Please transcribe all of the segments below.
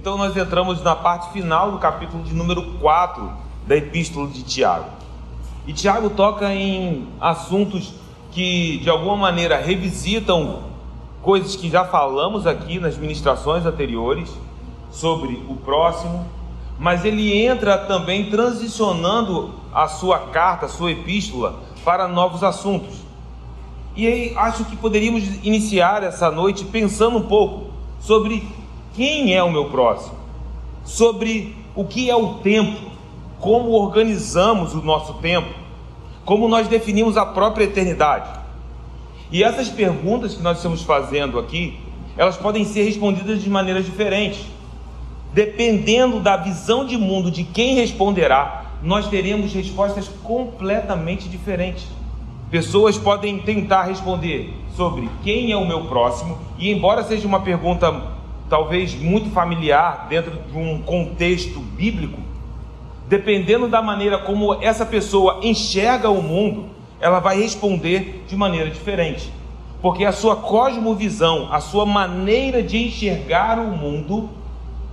Então nós entramos na parte final do capítulo de número 4 da Epístola de Tiago. E Tiago toca em assuntos que de alguma maneira revisitam coisas que já falamos aqui nas ministrações anteriores sobre o próximo, mas ele entra também transicionando a sua carta, a sua epístola, para novos assuntos. E aí acho que poderíamos iniciar essa noite pensando um pouco sobre quem é o meu próximo, sobre o que é o tempo, como organizamos o nosso tempo, como nós definimos a própria eternidade. E essas perguntas que nós estamos fazendo aqui, elas podem ser respondidas de maneiras diferentes. Dependendo da visão de mundo de quem responderá, nós teremos respostas completamente diferentes. Pessoas podem tentar responder sobre quem é o meu próximo, e embora seja uma pergunta talvez muito familiar dentro de um contexto bíblico, dependendo da maneira como essa pessoa enxerga o mundo, ela vai responder de maneira diferente, porque a sua cosmovisão, a sua maneira de enxergar o mundo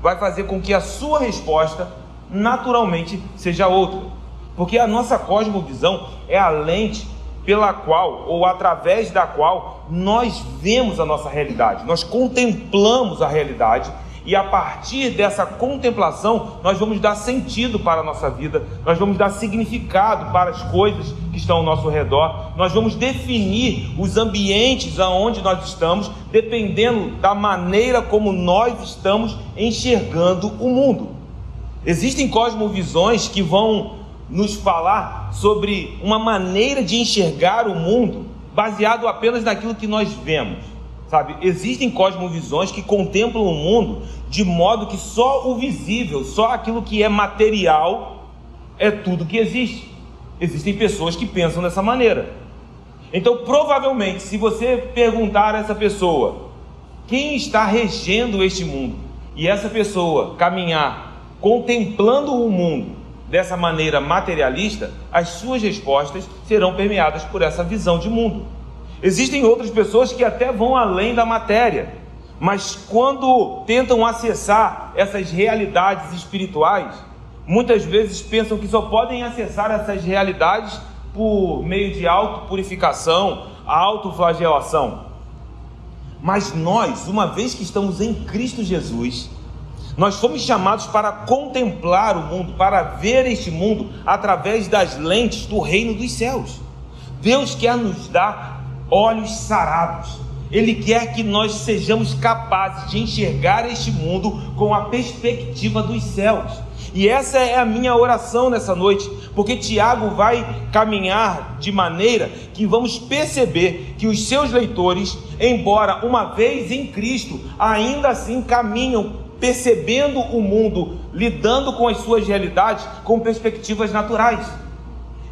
vai fazer com que a sua resposta naturalmente seja outra, porque a nossa cosmovisão é a lente pela qual, ou através da qual, nós vemos a nossa realidade, nós contemplamos a realidade, e a partir dessa contemplação, nós vamos dar sentido para a nossa vida, nós vamos dar significado para as coisas que estão ao nosso redor, nós vamos definir os ambientes aonde nós estamos, dependendo da maneira como nós estamos enxergando o mundo. Existem cosmovisões que vão nos falar sobre uma maneira de enxergar o mundo baseado apenas naquilo que nós vemos, sabe? Existem cosmovisões que contemplam o mundo de modo que só o visível, só aquilo que é material é tudo que existe. Existem pessoas que pensam dessa maneira. Então, provavelmente, se você perguntar a essa pessoa quem está regendo este mundo, e essa pessoa caminhar contemplando o mundo dessa maneira materialista, as suas respostas serão permeadas por essa visão de mundo. Existem outras pessoas que até vão além da matéria, mas quando tentam acessar essas realidades espirituais, muitas vezes pensam que só podem acessar essas realidades por meio de autopurificação, autoflagelação. Mas nós, uma vez que estamos em Cristo Jesus, nós fomos chamados para contemplar o mundo, para ver este mundo através das lentes do reino dos céus. Deus quer nos dar olhos sarados. Ele quer que nós sejamos capazes de enxergar este mundo com a perspectiva dos céus. E essa é a minha oração nessa noite, porque Tiago vai caminhar de maneira que vamos perceber que os seus leitores, embora uma vez em Cristo, ainda assim caminham percebendo o mundo, lidando com as suas realidades com perspectivas naturais.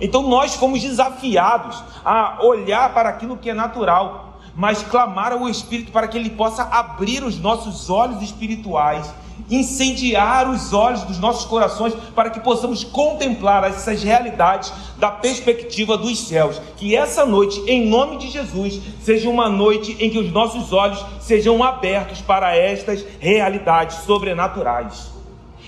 Então nós fomos desafiados a olhar para aquilo que é natural, mas clamar ao Espírito para que Ele possa abrir os nossos olhos espirituais, incendiar os olhos dos nossos corações, para que possamos contemplar essas realidades da perspectiva dos céus. Que essa noite, em nome de Jesus, seja uma noite em que os nossos olhos sejam abertos para estas realidades sobrenaturais.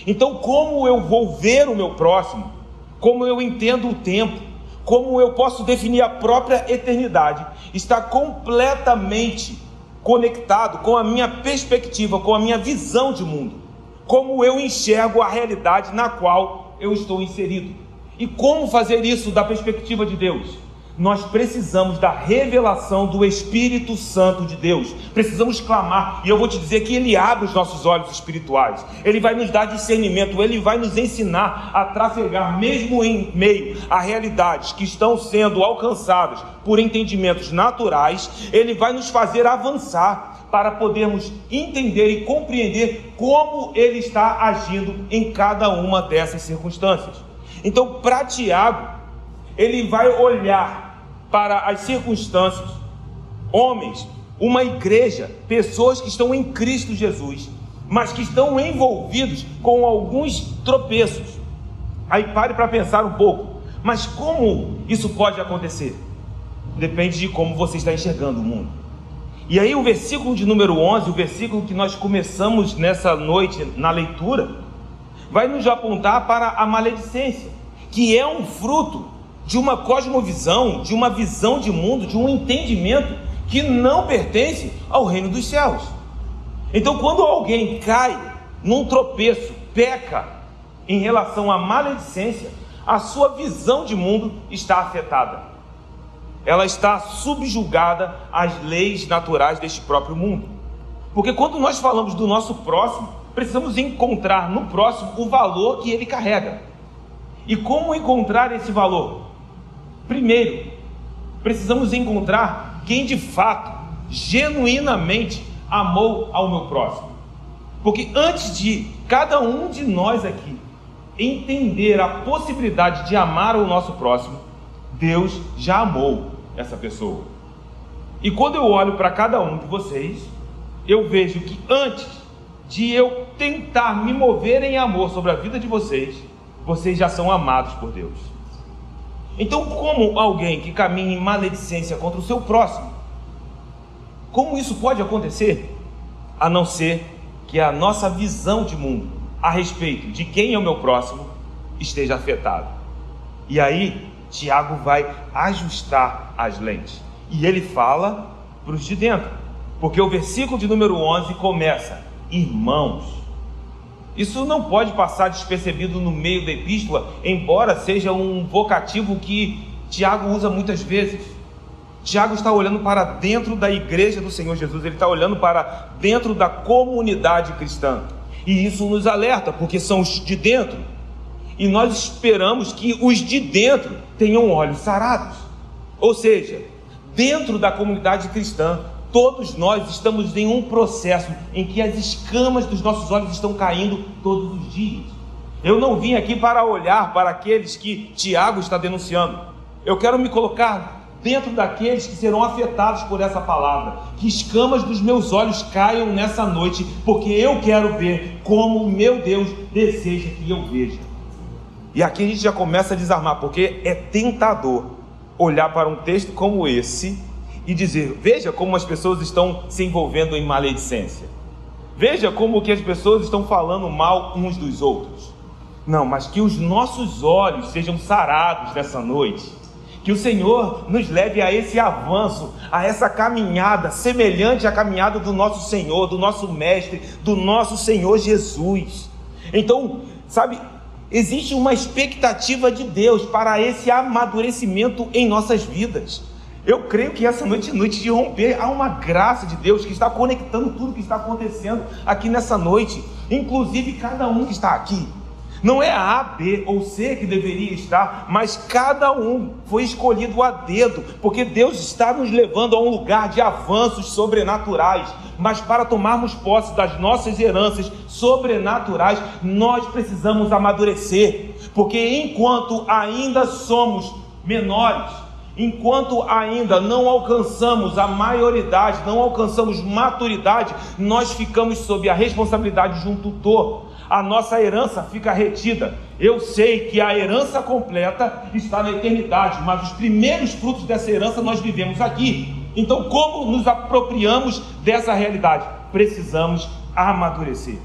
Então, como eu vou ver o meu próximo? Como eu entendo o tempo? Como eu posso definir a própria eternidade? Está completamente conectado com a minha perspectiva, com a minha visão de mundo. Como eu enxergo a realidade na qual eu estou inserido. E como fazer isso da perspectiva de Deus? Nós precisamos da revelação do Espírito Santo de Deus. Precisamos clamar, e eu vou te dizer que Ele abre os nossos olhos espirituais. Ele vai nos dar discernimento, Ele vai nos ensinar a trafegar, mesmo em meio a realidades que estão sendo alcançadas por entendimentos naturais. Ele vai nos fazer avançar para podermos entender e compreender como Ele está agindo em cada uma dessas circunstâncias. Então, para Tiago, ele vai olhar para as circunstâncias, homens, uma igreja, pessoas que estão em Cristo Jesus, mas que estão envolvidos com alguns tropeços. Aí pare para pensar um pouco, mas como isso pode acontecer? Depende de como você está enxergando o mundo. E aí o versículo de número 11, o versículo que nós começamos nessa noite na leitura, vai nos apontar para a maledicência, que é um fruto de uma cosmovisão, de uma visão de mundo, de um entendimento que não pertence ao reino dos céus. Então, quando alguém cai num tropeço, peca em relação à maledicência, a sua visão de mundo está afetada. Ela está subjugada às leis naturais deste próprio mundo. Porque quando nós falamos do nosso próximo, precisamos encontrar no próximo o valor que ele carrega. E como encontrar esse valor? Primeiro, precisamos encontrar quem de fato, genuinamente amou ao meu próximo. Porque antes de cada um de nós aqui entender a possibilidade de amar o nosso próximo, Deus já amou essa pessoa. E quando eu olho para cada um de vocês, eu vejo que antes de eu tentar me mover em amor sobre a vida de vocês, vocês já são amados por Deus. Então, como alguém que caminha em maledicência contra o seu próximo, como isso pode acontecer? A não ser que a nossa visão de mundo a respeito de quem é o meu próximo esteja afetada. E aí Tiago vai ajustar as lentes, e ele fala para os de dentro, porque o versículo de número 11 começa: irmãos. Isso não pode passar despercebido no meio da epístola, embora seja um vocativo que Tiago usa muitas vezes. Tiago está olhando para dentro da igreja do Senhor Jesus, ele está olhando para dentro da comunidade cristã, e isso nos alerta, porque são os de dentro, e nós esperamos que os de dentro tenham olhos sarados. Ou seja, dentro da comunidade cristã, todos nós estamos em um processo em que as escamas dos nossos olhos estão caindo todos os dias. Eu não vim aqui para olhar para aqueles que Tiago está denunciando. Eu quero me colocar dentro daqueles que serão afetados por essa palavra. Que escamas dos meus olhos caiam nessa noite, porque eu quero ver como o meu Deus deseja que eu veja. E aqui a gente já começa a desarmar, porque é tentador olhar para um texto como esse e dizer: veja como as pessoas estão se envolvendo em maledicência, veja como que as pessoas estão falando mal uns dos outros. Não, mas que os nossos olhos sejam sarados nessa noite, que o Senhor nos leve a esse avanço, a essa caminhada semelhante à caminhada do nosso Senhor, do nosso Mestre, do nosso Senhor Jesus. Então, sabe, existe uma expectativa de Deus para esse amadurecimento em nossas vidas. Eu creio que essa noite é noite de romper. Há uma graça de Deus que está conectando tudo que está acontecendo aqui nessa noite, inclusive cada um que está aqui. Não é a A, B ou C que deveria estar, mas cada um foi escolhido a dedo, porque Deus está nos levando a um lugar de avanços sobrenaturais. Mas para tomarmos posse das nossas heranças sobrenaturais, nós precisamos amadurecer, porque enquanto ainda somos menores, enquanto ainda não alcançamos a maioridade, não alcançamos maturidade, nós ficamos sob a responsabilidade de um tutor. A nossa herança fica retida. Eu sei que a herança completa está na eternidade, mas os primeiros frutos dessa herança nós vivemos aqui. Então, como nos apropriamos dessa realidade? Precisamos amadurecer.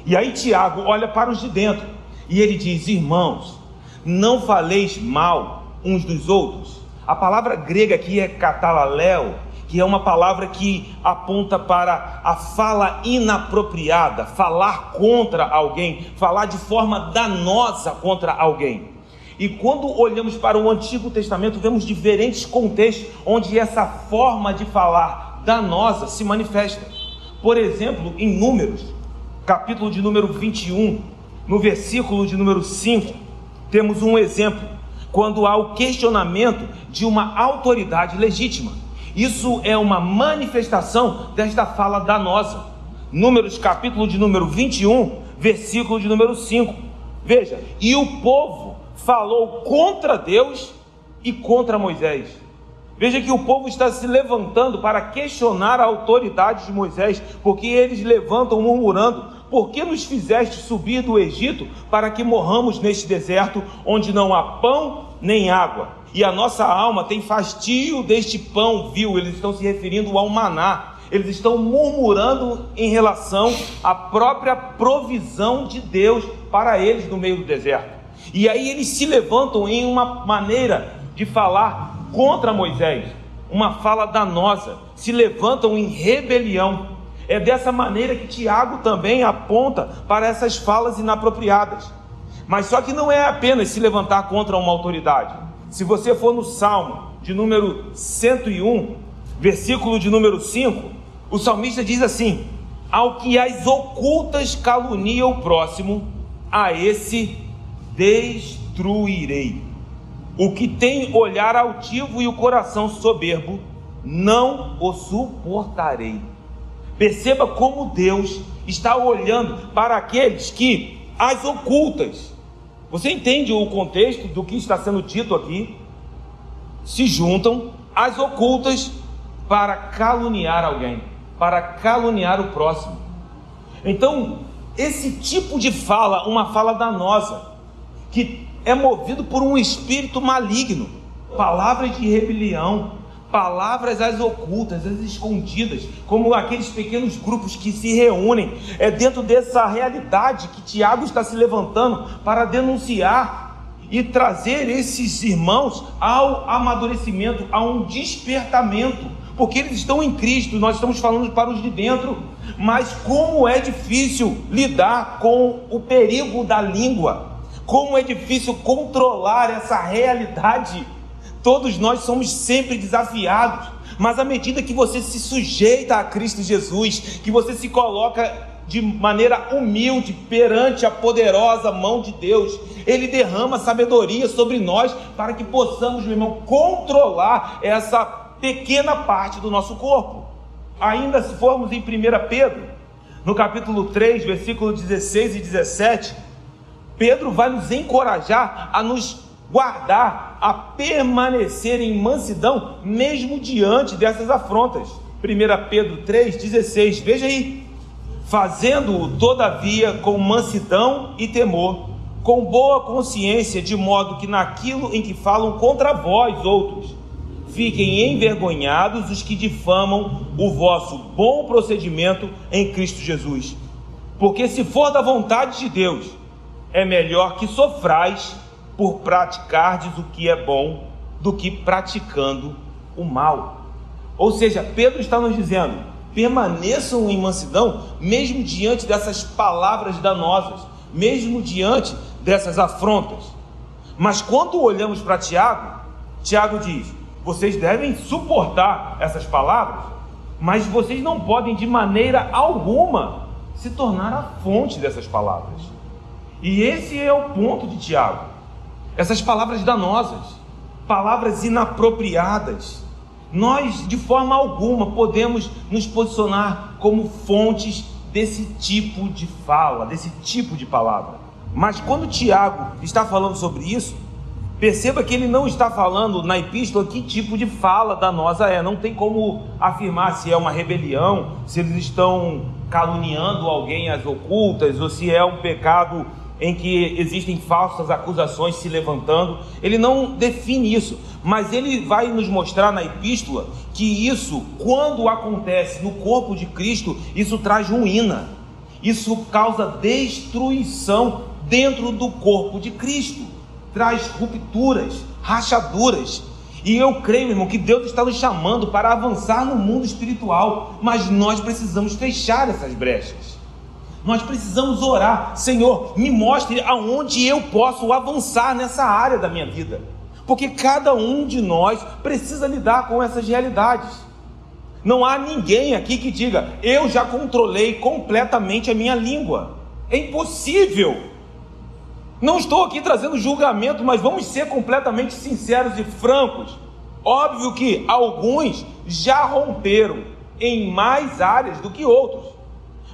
E aí Tiago olha para os de dentro e ele diz: irmãos, não faleis mal uns dos outros. A palavra grega aqui é katalaleo, que é uma palavra que aponta para a fala inapropriada, falar contra alguém, falar de forma danosa contra alguém. E quando olhamos para o Antigo Testamento, vemos diferentes contextos onde essa forma de falar danosa se manifesta. Por exemplo, em Números, capítulo de número 21, no versículo de número 5, temos um exemplo, quando há o questionamento de uma autoridade legítima. Isso é uma manifestação desta fala danosa. Números, capítulo de número 21, versículo de número 5. Veja: e o povo falou contra Deus e contra Moisés. Veja que o povo está se levantando para questionar a autoridade de Moisés, porque eles levantam murmurando: por que nos fizeste subir do Egito para que morramos neste deserto, onde não há pão nem água? e a nossa alma tem fastio deste pão vil. Eles estão se referindo ao maná. Eles estão murmurando em relação à própria provisão de Deus para eles no meio do deserto. E aí eles se levantam em uma maneira de falar contra Moisés, uma fala danosa, se levantam em rebelião. É dessa maneira que Tiago também aponta para essas falas inapropriadas. Mas só que não é apenas se levantar contra uma autoridade. Se você for no Salmo de número 101, versículo de número 5, o salmista diz assim: ao que as ocultas calunia o próximo, a esse destruirei. O que tem olhar altivo e o coração soberbo, não o suportarei. Perceba como Deus está olhando para aqueles que as ocultas, você entende o contexto do que está sendo dito aqui? Se juntam as ocultas para caluniar alguém, para caluniar o próximo. Então, esse tipo de fala, uma fala danosa, que é movido por um espírito maligno, palavras de rebelião, palavras às ocultas, às escondidas, como aqueles pequenos grupos que se reúnem, é dentro dessa realidade que Tiago está se levantando para denunciar e trazer esses irmãos ao amadurecimento, a um despertamento, porque eles estão em Cristo. Nós estamos falando para os de dentro, mas como é difícil lidar com o perigo da língua, como é difícil controlar essa realidade. Todos nós somos sempre desafiados, mas à medida que você se sujeita a Cristo Jesus, que você se coloca de maneira humilde perante a poderosa mão de Deus, Ele derrama sabedoria sobre nós para que possamos, meu irmão, controlar essa pequena parte do nosso corpo. Ainda se formos em 1 Pedro, no capítulo 3, versículo 16 e 17, Pedro vai nos encorajar a nos guardar, a permanecer em mansidão, mesmo diante dessas afrontas. 1 Pedro 3,16, veja aí: fazendo-o todavia com mansidão e temor, com boa consciência, de modo que naquilo em que falam contra vós outros, fiquem envergonhados os que difamam o vosso bom procedimento em Cristo Jesus. Porque se for da vontade de Deus, é melhor que sofrais por praticardes o que é bom, do que praticando o mal. Ou seja, Pedro está nos dizendo: permaneçam em mansidão, mesmo diante dessas palavras danosas, mesmo diante dessas afrontas. Mas quando olhamos para Tiago diz: vocês devem suportar essas palavras, mas vocês não podem de maneira alguma se tornar a fonte dessas palavras. E esse é o ponto de Tiago. Essas palavras danosas, palavras inapropriadas, nós de forma alguma podemos nos posicionar como fontes desse tipo de fala, desse tipo de palavra. Mas quando Tiago está falando sobre isso, perceba que ele não está falando na epístola que tipo de fala danosa é. Não tem como afirmar se é uma rebelião, se eles estão caluniando alguém às ocultas, ou se é um pecado em que existem falsas acusações se levantando. Ele não define isso, mas ele vai nos mostrar na epístola que isso, quando acontece no corpo de Cristo, isso traz ruína, isso causa destruição dentro do corpo de Cristo, traz rupturas, rachaduras. E eu creio, meu irmão, que Deus está nos chamando para avançar no mundo espiritual, mas nós precisamos fechar essas brechas. Nós precisamos orar: Senhor, me mostre aonde eu posso avançar nessa área da minha vida, porque cada um de nós precisa lidar com essas realidades. Não há ninguém aqui que diga: eu já controlei completamente a minha língua. É impossível. Não estou aqui trazendo julgamento, mas vamos ser completamente sinceros e francos. Óbvio que alguns já romperam em mais áreas do que outros,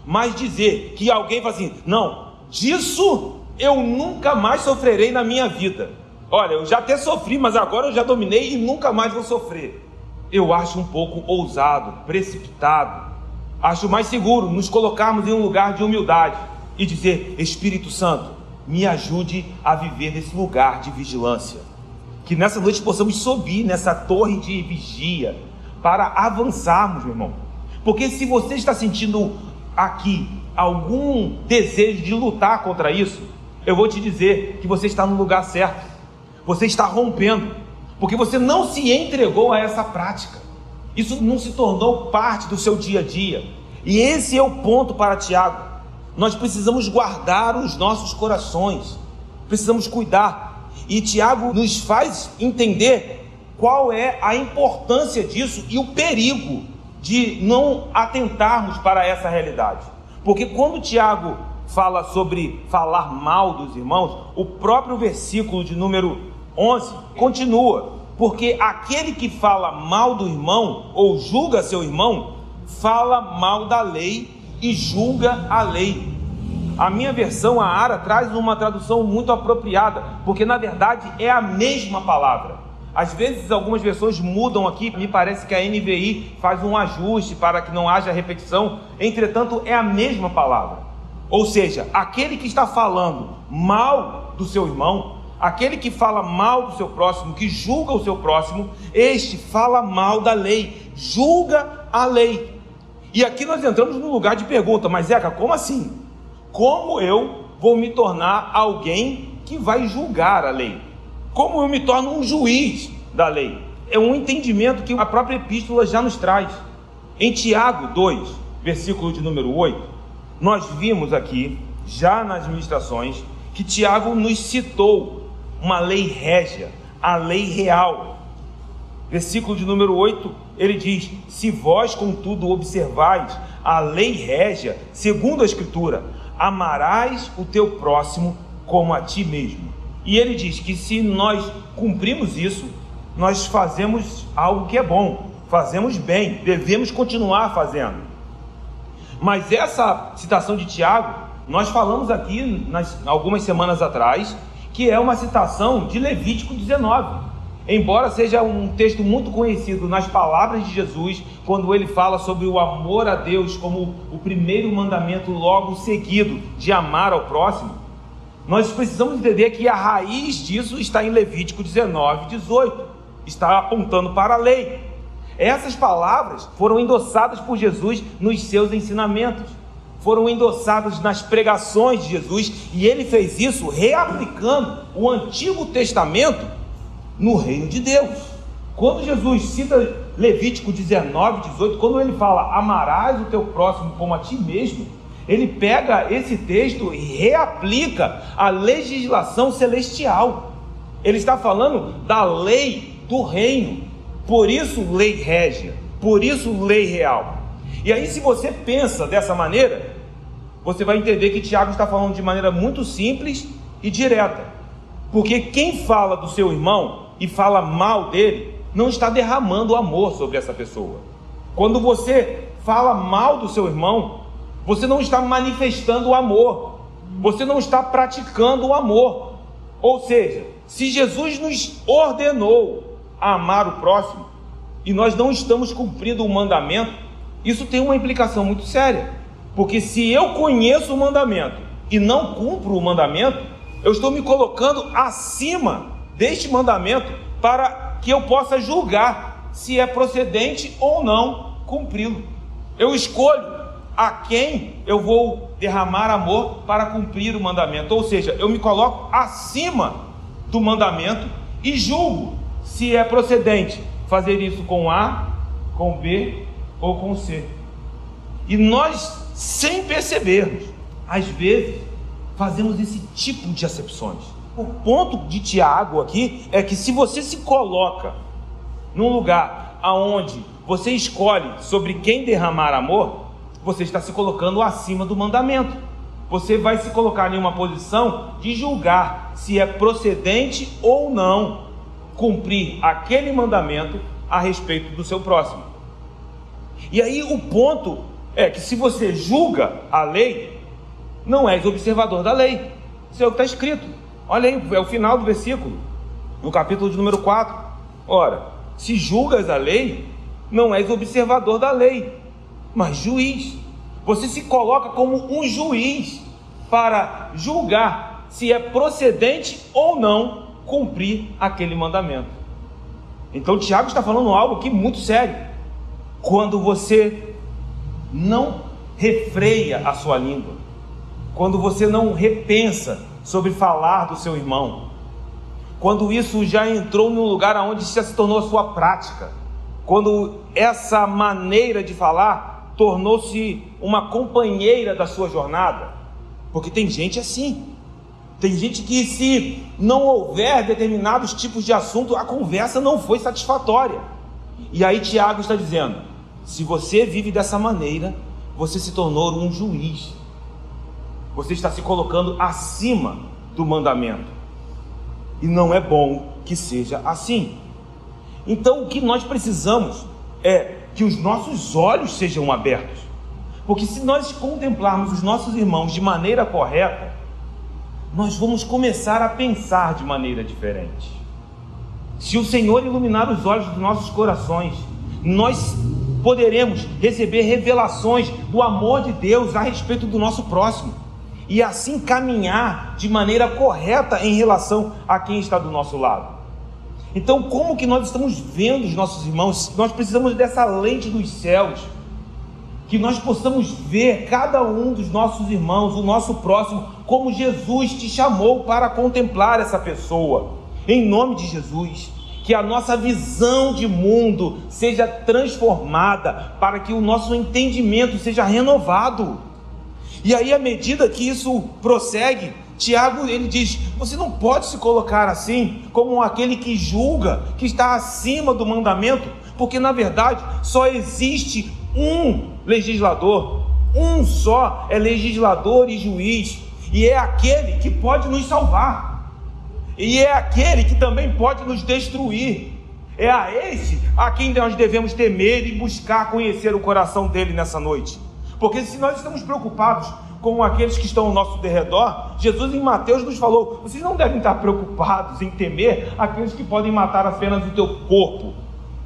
mas dizer que alguém fala assim: não, disso eu nunca mais sofrerei na minha vida. Olha, eu já até sofri, mas agora eu já dominei e nunca mais vou sofrer. Eu acho um pouco ousado, precipitado. Acho mais seguro nos colocarmos em um lugar de humildade e dizer: Espírito Santo, me ajude a viver nesse lugar de vigilância. Que nessa noite possamos subir nessa torre de vigia para avançarmos, meu irmão. Porque se você está sentindo aqui algum desejo de lutar contra isso, eu vou te dizer que você está no lugar certo. Você está rompendo, porque você não se entregou a essa prática. Isso não se tornou parte do seu dia a dia. E esse é o ponto para Tiago. Nós precisamos guardar os nossos corações, precisamos cuidar. E Tiago nos faz entender qual é a importância disso e o perigo de não atentarmos para essa realidade. Porque quando Tiago fala sobre falar mal dos irmãos, o próprio versículo de número 11 continua: porque aquele que fala mal do irmão ou julga seu irmão, fala mal da lei e julga a lei. A minha versão, a ARA, traz uma tradução muito apropriada, porque na verdade é a mesma palavra. Às vezes algumas versões mudam aqui, me parece que a NVI faz um ajuste para que não haja repetição, entretanto é a mesma palavra. Ou seja, aquele que está falando mal do seu irmão, aquele que fala mal do seu próximo, que julga o seu próximo, este fala mal da lei, julga a lei. E aqui nós entramos num lugar de pergunta: mas Zeca, como assim? Como eu vou me tornar alguém que vai julgar a lei? Como eu me torno um juiz da lei? É um entendimento que a própria epístola já nos traz. Em Tiago 2, versículo de número 8, nós vimos aqui, já nas ministrações, que Tiago nos citou uma lei régia, a lei real. Versículo de número 8, ele diz: se vós contudo observais a lei régia, segundo a Escritura, amarás o teu próximo como a ti mesmo. E ele diz que se nós cumprimos isso, nós fazemos algo que é bom, fazemos bem, devemos continuar fazendo. Mas essa citação de Tiago, nós falamos aqui algumas semanas atrás, que é uma citação de Levítico 19. Embora seja um texto muito conhecido nas palavras de Jesus, quando ele fala sobre o amor a Deus como o primeiro mandamento logo seguido de amar ao próximo, nós precisamos entender que a raiz disso está em Levítico 19, 18, está apontando para a lei. Essas palavras foram endossadas por Jesus nos seus ensinamentos, foram endossadas nas pregações de Jesus, e ele fez isso reaplicando o Antigo Testamento no reino de Deus. Quando Jesus cita Levítico 19, 18, quando ele fala amarás o teu próximo como a ti mesmo, ele pega esse texto e reaplica a legislação celestial. Ele está falando da lei do reino, por isso lei régia, por isso lei real. E aí, se você pensa dessa maneira, você vai entender que Tiago está falando de maneira muito simples e direta, porque quem fala do seu irmão e fala mal dele, não está derramando amor sobre essa pessoa. Quando você fala mal do seu irmão, você não está manifestando o amor, você não está praticando o amor. Ou seja, se Jesus nos ordenou a amar o próximo, e nós não estamos cumprindo o mandamento, isso tem uma implicação muito séria. Porque se eu conheço o mandamento e não cumpro o mandamento, eu estou me colocando acima deste mandamento para que eu possa julgar se é procedente ou não cumpri-lo. Eu escolho a quem eu vou derramar amor para cumprir o mandamento. Ou seja, eu me coloco acima do mandamento e julgo se é procedente fazer isso com A, com B ou com C. E nós, sem percebermos, às vezes fazemos esse tipo de acepções. O ponto de Tiago aqui é que se você se coloca num lugar aonde você escolhe sobre quem derramar amor, você está se colocando acima do mandamento. Você vai se colocar em uma posição de julgar se é procedente ou não cumprir aquele mandamento a respeito do seu próximo. E aí o ponto é que se você julga a lei, não és observador da lei. Isso é o que está escrito. Olha aí, é o final do versículo, no capítulo de número 4. Ora, se julgas a lei, não és observador da lei, mas juiz. Você se coloca como um juiz para julgar se é procedente ou não cumprir aquele mandamento. Então Tiago está falando algo aqui muito sério. Quando você não refreia a sua língua, quando você não repensa sobre falar do seu irmão, quando isso já entrou num lugar onde já se tornou a sua prática, quando essa maneira de falar tornou-se uma companheira da sua jornada, porque tem gente assim, tem gente que, se não houver determinados tipos de assunto, a conversa não foi satisfatória. E aí Tiago está dizendo: se você vive dessa maneira, você se tornou um juiz, você está se colocando acima do mandamento, e não é bom que seja assim. Então o que nós precisamos é que os nossos olhos sejam abertos, porque se nós contemplarmos os nossos irmãos de maneira correta, nós vamos começar a pensar de maneira diferente. Se o Senhor iluminar os olhos dos nossos corações, nós poderemos receber revelações do amor de Deus a respeito do nosso próximo, e assim caminhar de maneira correta em relação a quem está do nosso lado. Então, como que nós estamos vendo os nossos irmãos? Nós precisamos dessa lente dos céus, que nós possamos ver cada um dos nossos irmãos, o nosso próximo, como Jesus te chamou para contemplar essa pessoa, em nome de Jesus. Que a nossa visão de mundo seja transformada, para que o nosso entendimento seja renovado. E aí, à medida que isso prossegue, Tiago, ele diz: você não pode se colocar assim, como aquele que julga, que está acima do mandamento, porque na verdade só existe um legislador, um só é legislador e juiz, e é aquele que pode nos salvar, e é aquele que também pode nos destruir. É a esse a quem nós devemos temer e buscar conhecer o coração dele nessa noite. Porque se nós estamos preocupados com aqueles que estão ao nosso derredor, Jesus em Mateus nos falou: vocês não devem estar preocupados em temer aqueles que podem matar apenas o teu corpo,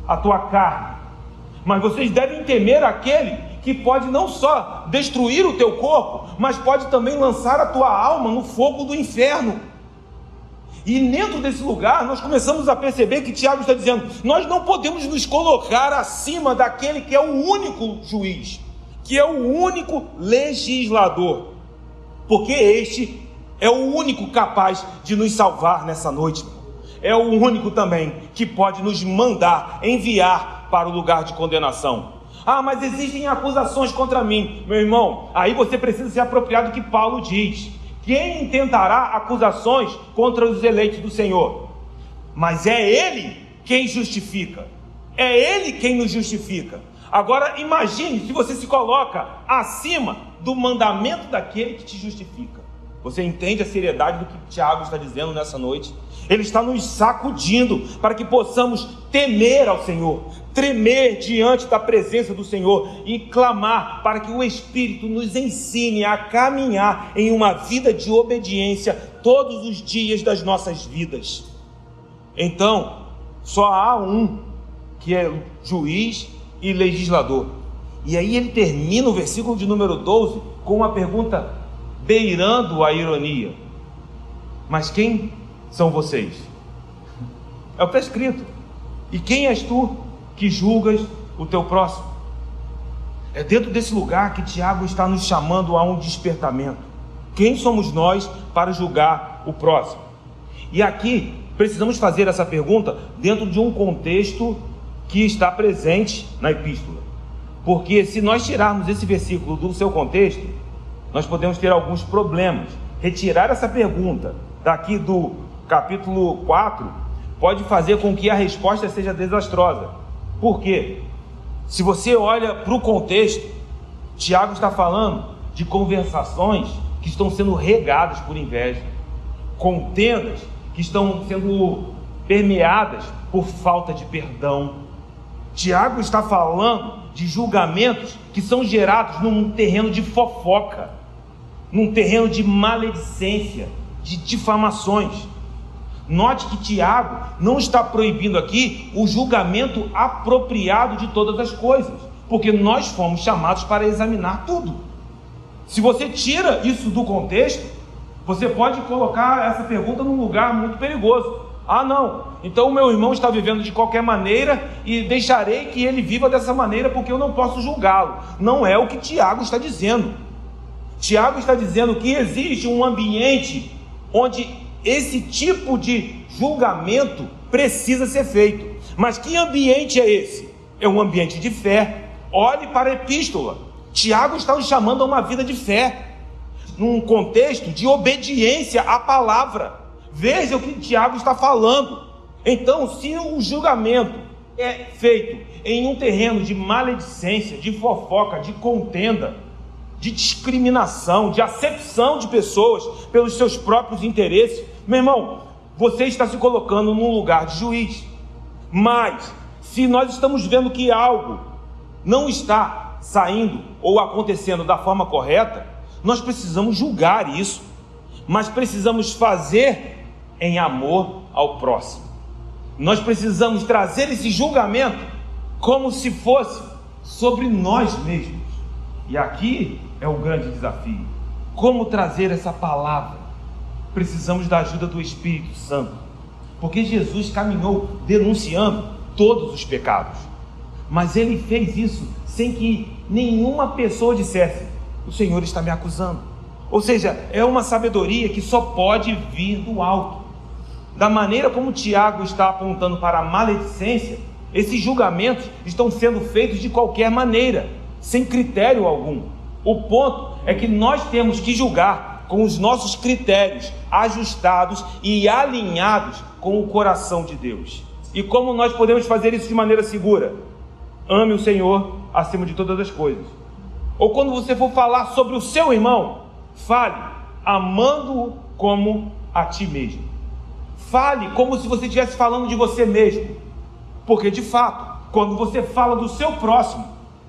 a tua carne, mas vocês devem temer aquele que pode não só destruir o teu corpo, mas pode também lançar a tua alma no fogo do inferno. E dentro desse lugar nós começamos a perceber que Tiago está dizendo: nós não podemos nos colocar acima daquele que é o único juiz, que é o único legislador, porque este é o único capaz de nos salvar nessa noite. É o único também que pode nos mandar enviar para o lugar de condenação. Ah, mas existem acusações contra mim. Meu irmão, aí você precisa se apropriar do que Paulo diz: quem intentará acusações contra os eleitos do Senhor? Mas é Ele quem justifica, é Ele quem nos justifica. Agora imagine se você se coloca acima do mandamento daquele que te justifica. Você entende a seriedade do que Tiago está dizendo nessa noite? Ele está nos sacudindo para que possamos temer ao Senhor, tremer diante da presença do Senhor e clamar para que o Espírito nos ensine a caminhar em uma vida de obediência todos os dias das nossas vidas. Então, só há um que é juiz e legislador. E aí ele termina o versículo de número 12 com uma pergunta beirando a ironia: mas quem são vocês? É o que está escrito: e quem és tu que julgas o teu próximo? É dentro desse lugar que Tiago está nos chamando a um despertamento. Quem somos nós para julgar o próximo? E aqui precisamos fazer essa pergunta dentro de um contexto que está presente na epístola, porque se nós tirarmos esse versículo do seu contexto, nós podemos ter alguns problemas. Retirar essa pergunta daqui do capítulo 4 pode fazer com que a resposta seja desastrosa. Por quê? Se você olha para o contexto, Tiago está falando de conversações que estão sendo regadas por inveja, contendas que estão sendo permeadas por falta de perdão. Tiago está falando de julgamentos que são gerados num terreno de fofoca, num terreno de maledicência, de difamações. Note que Tiago não está proibindo aqui o julgamento apropriado de todas as coisas, porque nós fomos chamados para examinar tudo. Se você tira isso do contexto, você pode colocar essa pergunta num lugar muito perigoso, Ah, não, então o meu irmão está vivendo de qualquer maneira e deixarei que ele viva dessa maneira porque eu não posso julgá-lo. Não é o que Tiago está dizendo. Tiago está dizendo que existe um ambiente onde esse tipo de julgamento precisa ser feito. Mas que ambiente é esse? É um ambiente de fé. Olhe para a epístola. Tiago está nos chamando a uma vida de fé, num contexto de obediência à palavra. Veja o que Tiago está falando. Então, se o julgamento é feito em um terreno de maledicência, de fofoca, de contenda, de discriminação, de acepção de pessoas pelos seus próprios interesses, meu irmão, você está se colocando num lugar de juiz. Mas, se nós estamos vendo que algo não está saindo ou acontecendo da forma correta, nós precisamos julgar isso, mas precisamos fazer em amor ao próximo. Nós precisamos trazer esse julgamento como se fosse sobre nós mesmos. E aqui é o grande desafio. Como trazer essa palavra? Precisamos da ajuda do Espírito Santo, porque Jesus caminhou denunciando todos os pecados, mas ele fez isso sem que nenhuma pessoa dissesse: o Senhor está me acusando. Ou seja, é uma sabedoria que só pode vir do alto. Da maneira como Tiago está apontando para a maledicência, esses julgamentos estão sendo feitos de qualquer maneira, sem critério algum. O ponto é que nós temos que julgar com os nossos critérios ajustados e alinhados com o coração de Deus. E como nós podemos fazer isso de maneira segura? Ame o Senhor acima de todas as coisas. Ou quando você for falar sobre o seu irmão, fale amando-o como a ti mesmo. Fale como se você estivesse falando de você mesmo. Porque de fato, quando você fala do seu próximo,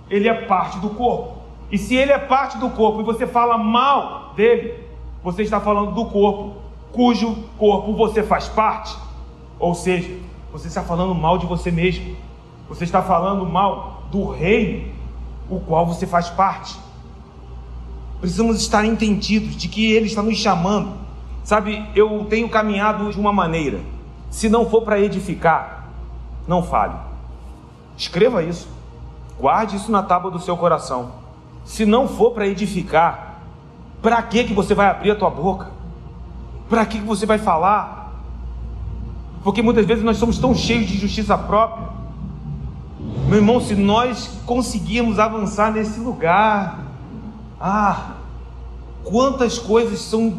ele é parte do corpo. E se ele é parte do corpo e você fala mal dele, você está falando do corpo, cujo corpo você faz parte. Ou seja, você está falando mal de você mesmo. Você está falando mal do reino, o qual você faz parte. Precisamos estar entendidos de que ele está nos chamando. Sabe, eu tenho caminhado de uma maneira: se não for para edificar, não fale. Escreva isso, guarde isso na tábua do seu coração. Se não for para edificar, para que você vai abrir a tua boca? Para que você vai falar? Porque muitas vezes nós somos tão cheios de justiça própria. Meu irmão, se nós conseguirmos avançar nesse lugar, quantas coisas são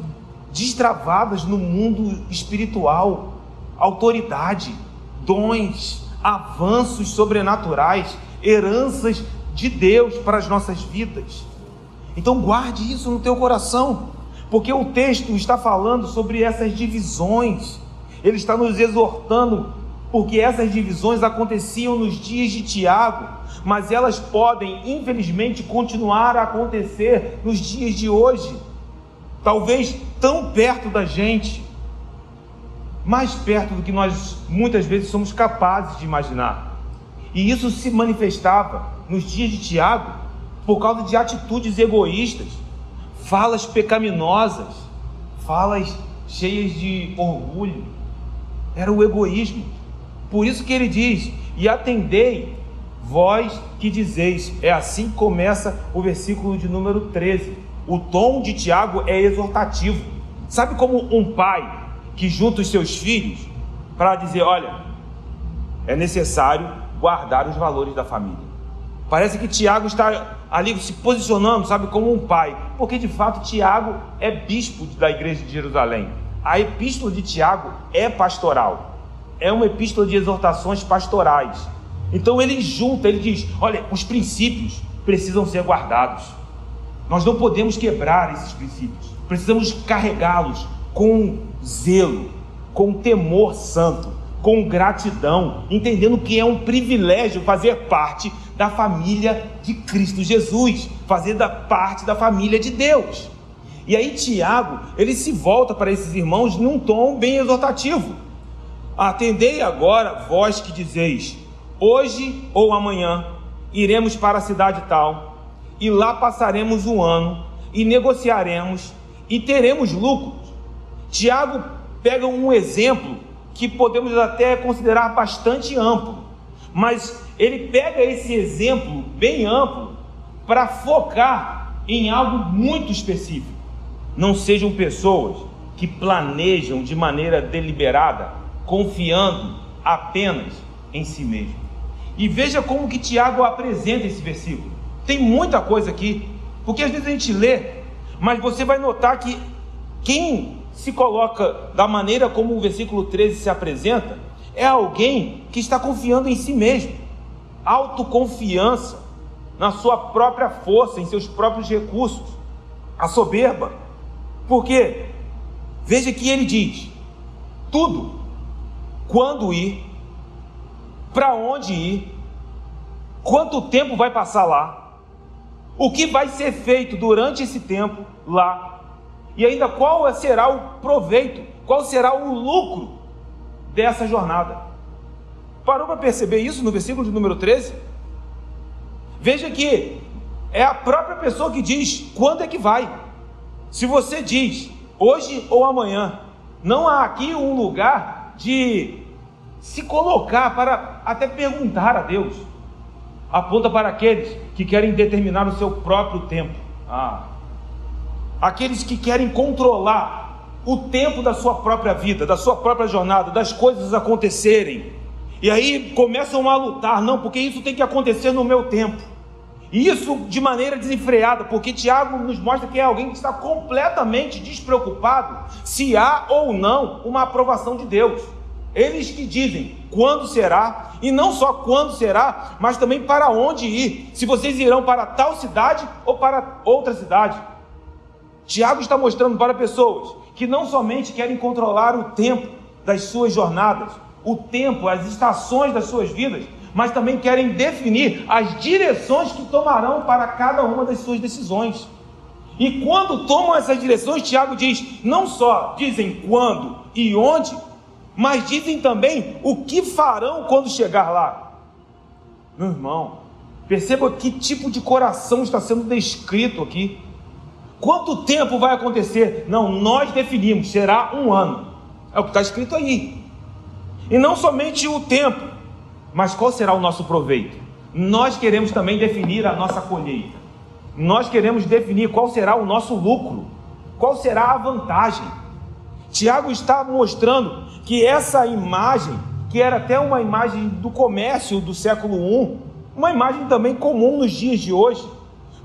destravadas no mundo espiritual: autoridade, dons, avanços sobrenaturais, heranças de Deus para as nossas vidas. Então guarde isso no teu coração, porque o texto está falando sobre essas divisões. Ele está nos exortando, porque essas divisões aconteciam nos dias de Tiago, mas elas podem, infelizmente, continuar a acontecer nos dias de hoje. Talvez tão perto da gente, mais perto do que nós muitas vezes somos capazes de imaginar. E isso se manifestava nos dias de Tiago por causa de atitudes egoístas, falas pecaminosas, falas cheias de orgulho. Era o egoísmo. Por isso que ele diz: e atendei vós que dizeis. É assim que começa o versículo de número 13. O tom de Tiago é exortativo. Sabe como um pai que junta os seus filhos para dizer: olha, é necessário guardar os valores da família. Parece que Tiago está ali se posicionando, sabe, como um pai, porque de fato Tiago é bispo da igreja de Jerusalém. A epístola de Tiago é pastoral, é uma epístola de exortações pastorais. Então ele junta, ele diz: olha, os princípios precisam ser guardados. Nós não podemos quebrar esses princípios, precisamos carregá-los com zelo, com temor santo, com gratidão, entendendo que é um privilégio fazer parte da família de Cristo Jesus, fazer parte da família de Deus. E aí Tiago, ele se volta para esses irmãos num tom bem exortativo: atendei agora vós que dizeis: hoje ou amanhã iremos para a cidade tal, e lá passaremos um ano, e negociaremos, e teremos lucros. Tiago pega um exemplo que podemos até considerar bastante amplo, mas ele pega esse exemplo bem amplo para focar em algo muito específico. Não sejam pessoas que planejam de maneira deliberada, confiando apenas em si mesmo. E veja como que Tiago apresenta esse versículo. Tem muita coisa aqui, porque às vezes a gente lê, mas você vai notar que quem se coloca da maneira como o versículo 13 se apresenta é alguém que está confiando em si mesmo. Autoconfiança na sua própria força, em seus próprios recursos. A soberba. Porque veja que ele diz tudo: quando ir, para onde ir, quanto tempo vai passar lá, o que vai ser feito durante esse tempo lá, e ainda qual será o proveito, qual será o lucro dessa jornada. Parou para perceber isso no versículo de número 13? Veja que é a própria pessoa que diz quando é que vai. Se você diz hoje ou amanhã, não há aqui um lugar de se colocar para até perguntar a Deus. Aponta para aqueles que querem determinar o seu próprio tempo. Aqueles que querem controlar o tempo da sua própria vida, da sua própria jornada, das coisas acontecerem. E aí começam a lutar, não, porque isso tem que acontecer no meu tempo. E isso de maneira desenfreada, porque Tiago nos mostra que é alguém que está completamente despreocupado se há ou não uma aprovação de Deus. Eles que dizem quando será, e não só quando será, mas também para onde ir, se vocês irão para tal cidade ou para outra cidade. Tiago está mostrando para pessoas que não somente querem controlar o tempo das suas jornadas, o tempo, as estações das suas vidas, mas também querem definir as direções que tomarão para cada uma das suas decisões. E quando tomam essas direções, Tiago diz, não só dizem quando e onde, mas dizem também o que farão quando chegar lá. Meu irmão, perceba que tipo de coração está sendo descrito aqui. Quanto tempo vai acontecer? Não, nós definimos, será 1 ano. É o que está escrito aí. E não somente o tempo, mas qual será o nosso proveito? Nós queremos também definir a nossa colheita. Nós queremos definir qual será o nosso lucro, qual será a vantagem. Tiago está mostrando que essa imagem, que era até uma imagem do comércio do século I, uma imagem também comum nos dias de hoje,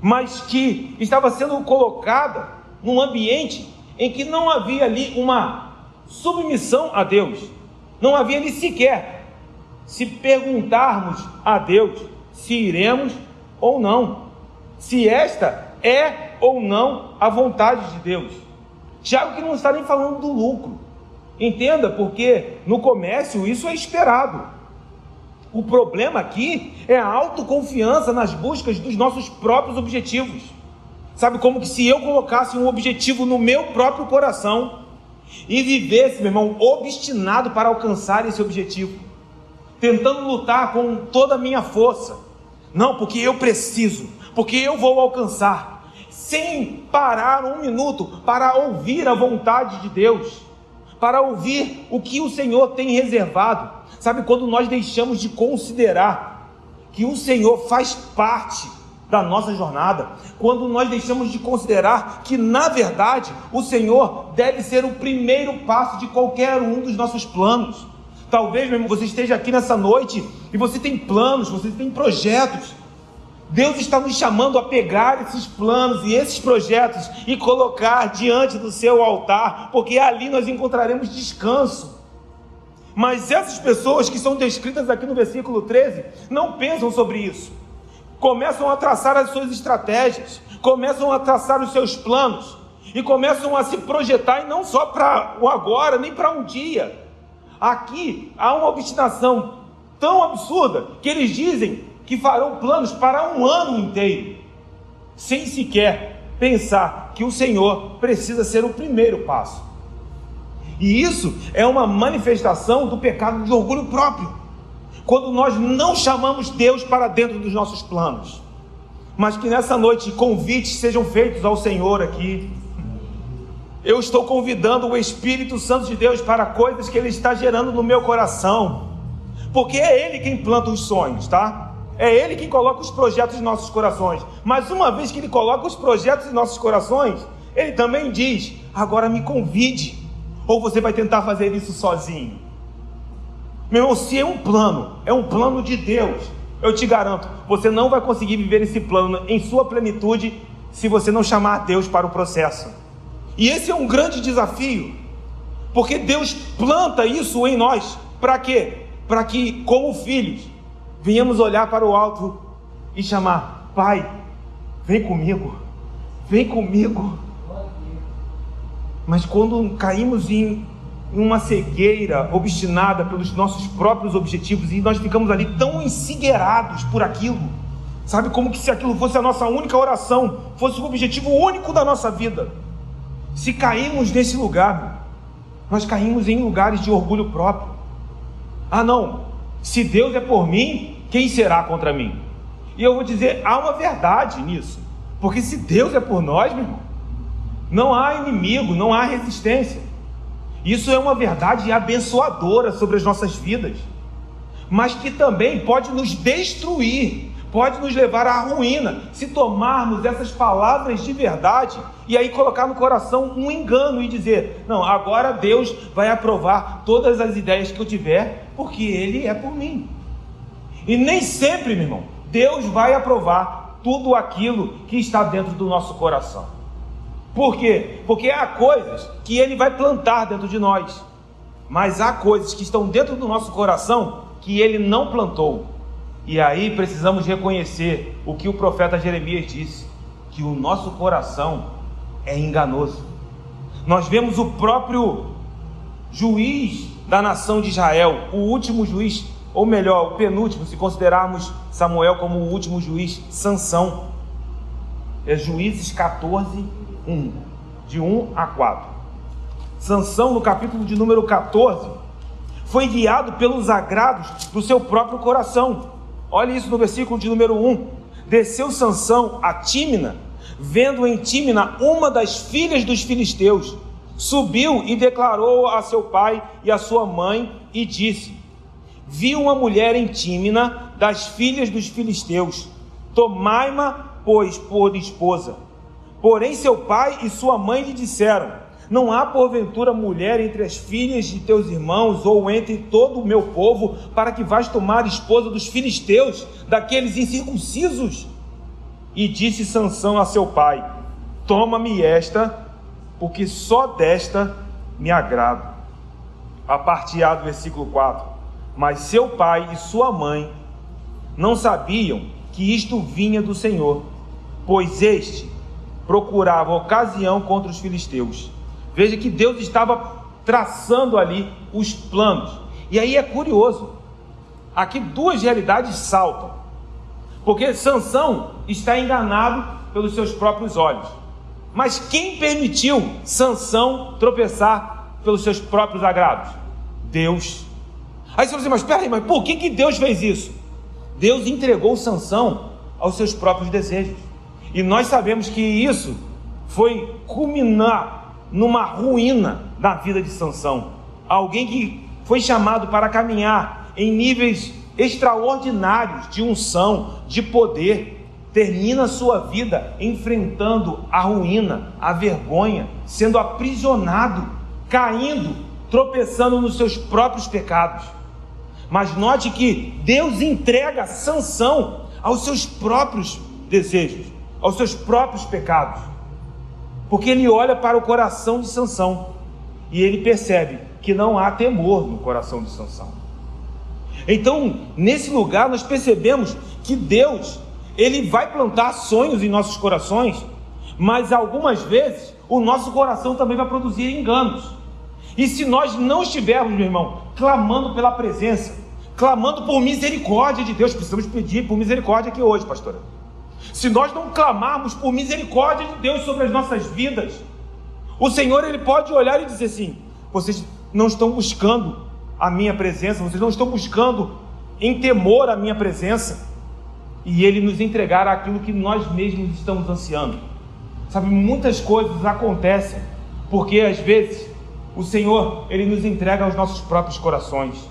mas que estava sendo colocada num ambiente em que não havia ali uma submissão a Deus, não havia ali sequer se perguntarmos a Deus se iremos ou não, se esta é ou não a vontade de Deus. Tiago que não está nem falando do lucro, entenda, porque no comércio isso é esperado. O problema aqui é a autoconfiança nas buscas dos nossos próprios objetivos. Sabe, como que se eu colocasse um objetivo no meu próprio coração e vivesse, meu irmão, obstinado para alcançar esse objetivo, tentando lutar com toda a minha força. Não, porque eu preciso, porque eu vou alcançar, sem parar 1 minuto para ouvir a vontade de Deus, para ouvir o que o Senhor tem reservado. Sabe, quando nós deixamos de considerar que o Senhor faz parte da nossa jornada, quando nós deixamos de considerar que, na verdade, o Senhor deve ser o primeiro passo de qualquer um dos nossos planos. Talvez mesmo você esteja aqui nessa noite e você tem planos, você tem projetos. Deus está nos chamando a pegar esses planos e esses projetos e colocar diante do seu altar, porque ali nós encontraremos descanso. Mas essas pessoas que são descritas aqui no versículo 13, não pensam sobre isso. Começam a traçar as suas estratégias, começam a traçar os seus planos, e começam a se projetar, e não só para o agora, nem para um dia. Aqui há uma obstinação tão absurda, que eles dizem que farão planos para 1 ano inteiro, sem sequer pensar que o Senhor precisa ser o primeiro passo. E isso é uma manifestação do pecado de orgulho próprio, quando nós não chamamos Deus para dentro dos nossos planos. Mas que nessa noite convites sejam feitos ao Senhor aqui. eu estou convidando o Espírito Santo de Deus para coisas que Ele está gerando no meu coração, porque é Ele quem planta os sonhos, tá? É Ele quem coloca os projetos em nossos corações, mas uma vez que Ele coloca os projetos em nossos corações, Ele também diz: agora me convide, ou você vai tentar fazer isso sozinho. Meu irmão, se é um plano de Deus, eu te garanto, você não vai conseguir viver esse plano em sua plenitude se você não chamar Deus para o processo. E esse é um grande desafio, porque Deus planta isso em nós. Para quê? Para que, como filhos, venhamos olhar para o alto e chamar: Pai, vem comigo, vem comigo. Mas quando caímos em uma cegueira obstinada pelos nossos próprios objetivos, e nós ficamos ali tão ensigueirados por aquilo, sabe, como que se aquilo fosse a nossa única oração, fosse o objetivo único da nossa vida. Se caímos nesse lugar, nós caímos em lugares de orgulho próprio. Ah não, se Deus é por mim, quem será contra mim? E eu vou dizer, há uma verdade nisso, porque se Deus é por nós, meu irmão, não há inimigo, não há resistência. Isso é uma verdade abençoadora sobre as nossas vidas, mas que também pode nos destruir, pode nos levar à ruína, se tomarmos essas palavras de verdade e aí colocar no coração um engano e dizer: não, agora Deus vai aprovar todas as ideias que eu tiver, porque Ele é por mim. E nem sempre, meu irmão, Deus vai aprovar tudo aquilo que está dentro do nosso coração. Por quê? Porque há coisas que Ele vai plantar dentro de nós, mas há coisas que estão dentro do nosso coração que Ele não plantou. E aí precisamos reconhecer o que o profeta Jeremias disse, que o nosso coração é enganoso. Nós vemos o próprio juiz da nação de Israel, o último juiz, ou melhor, o penúltimo, se considerarmos Samuel como o último juiz, Sansão. É Juízes 14, 1, de 1 a 4. Sansão, no capítulo de número 14, foi guiado pelos agrados do seu próprio coração. Olha isso no versículo de número 1. Desceu Sansão a Tímina, vendo em Tímina uma das filhas dos filisteus. Subiu e declarou a seu pai e a sua mãe e disse: vi uma mulher em Tímina das filhas dos filisteus, tomai-ma, pois, por esposa. Porém seu pai e sua mãe lhe disseram: não há porventura mulher entre as filhas de teus irmãos, ou entre todo o meu povo, para que vás tomar esposa dos filisteus, daqueles incircuncisos? E disse Sansão a seu pai: toma-me esta, porque só desta me agrado. A partir do versículo 4. Mas seu pai e sua mãe não sabiam que isto vinha do Senhor, pois este procurava ocasião contra os filisteus. Veja que Deus estava traçando ali os planos. E aí é curioso, aqui duas realidades saltam, porque Sansão está enganado pelos seus próprios olhos. Mas quem permitiu Sansão tropeçar pelos seus próprios agrados? Deus. Aí você fala assim: mas espera aí, mas por que Deus fez isso? Deus entregou Sansão aos seus próprios desejos. E nós sabemos que isso foi culminar numa ruína da vida de Sansão. Alguém que foi chamado para caminhar em níveis extraordinários de unção, de poder, termina sua vida enfrentando a ruína, a vergonha, sendo aprisionado, caindo, tropeçando nos seus próprios pecados. Mas note que Deus entrega Sansão aos seus próprios desejos, aos seus próprios pecados, porque Ele olha para o coração de Sansão e Ele percebe que não há temor no coração de Sansão. Então, nesse lugar nós percebemos que Deus, Ele vai plantar sonhos em nossos corações, mas algumas vezes o nosso coração também vai produzir enganos. E se nós não estivermos, meu irmão, clamando pela presença, clamando por misericórdia de Deus, precisamos pedir por misericórdia aqui hoje, pastora. Se nós não clamarmos por misericórdia de Deus sobre as nossas vidas, o Senhor, Ele pode olhar e dizer assim: vocês não estão buscando a minha presença, vocês não estão buscando em temor a minha presença, e Ele nos entregar aquilo que nós mesmos estamos ansiando. Sabe, muitas coisas acontecem Porque às vezes o Senhor, Ele nos entrega aos nossos próprios corações,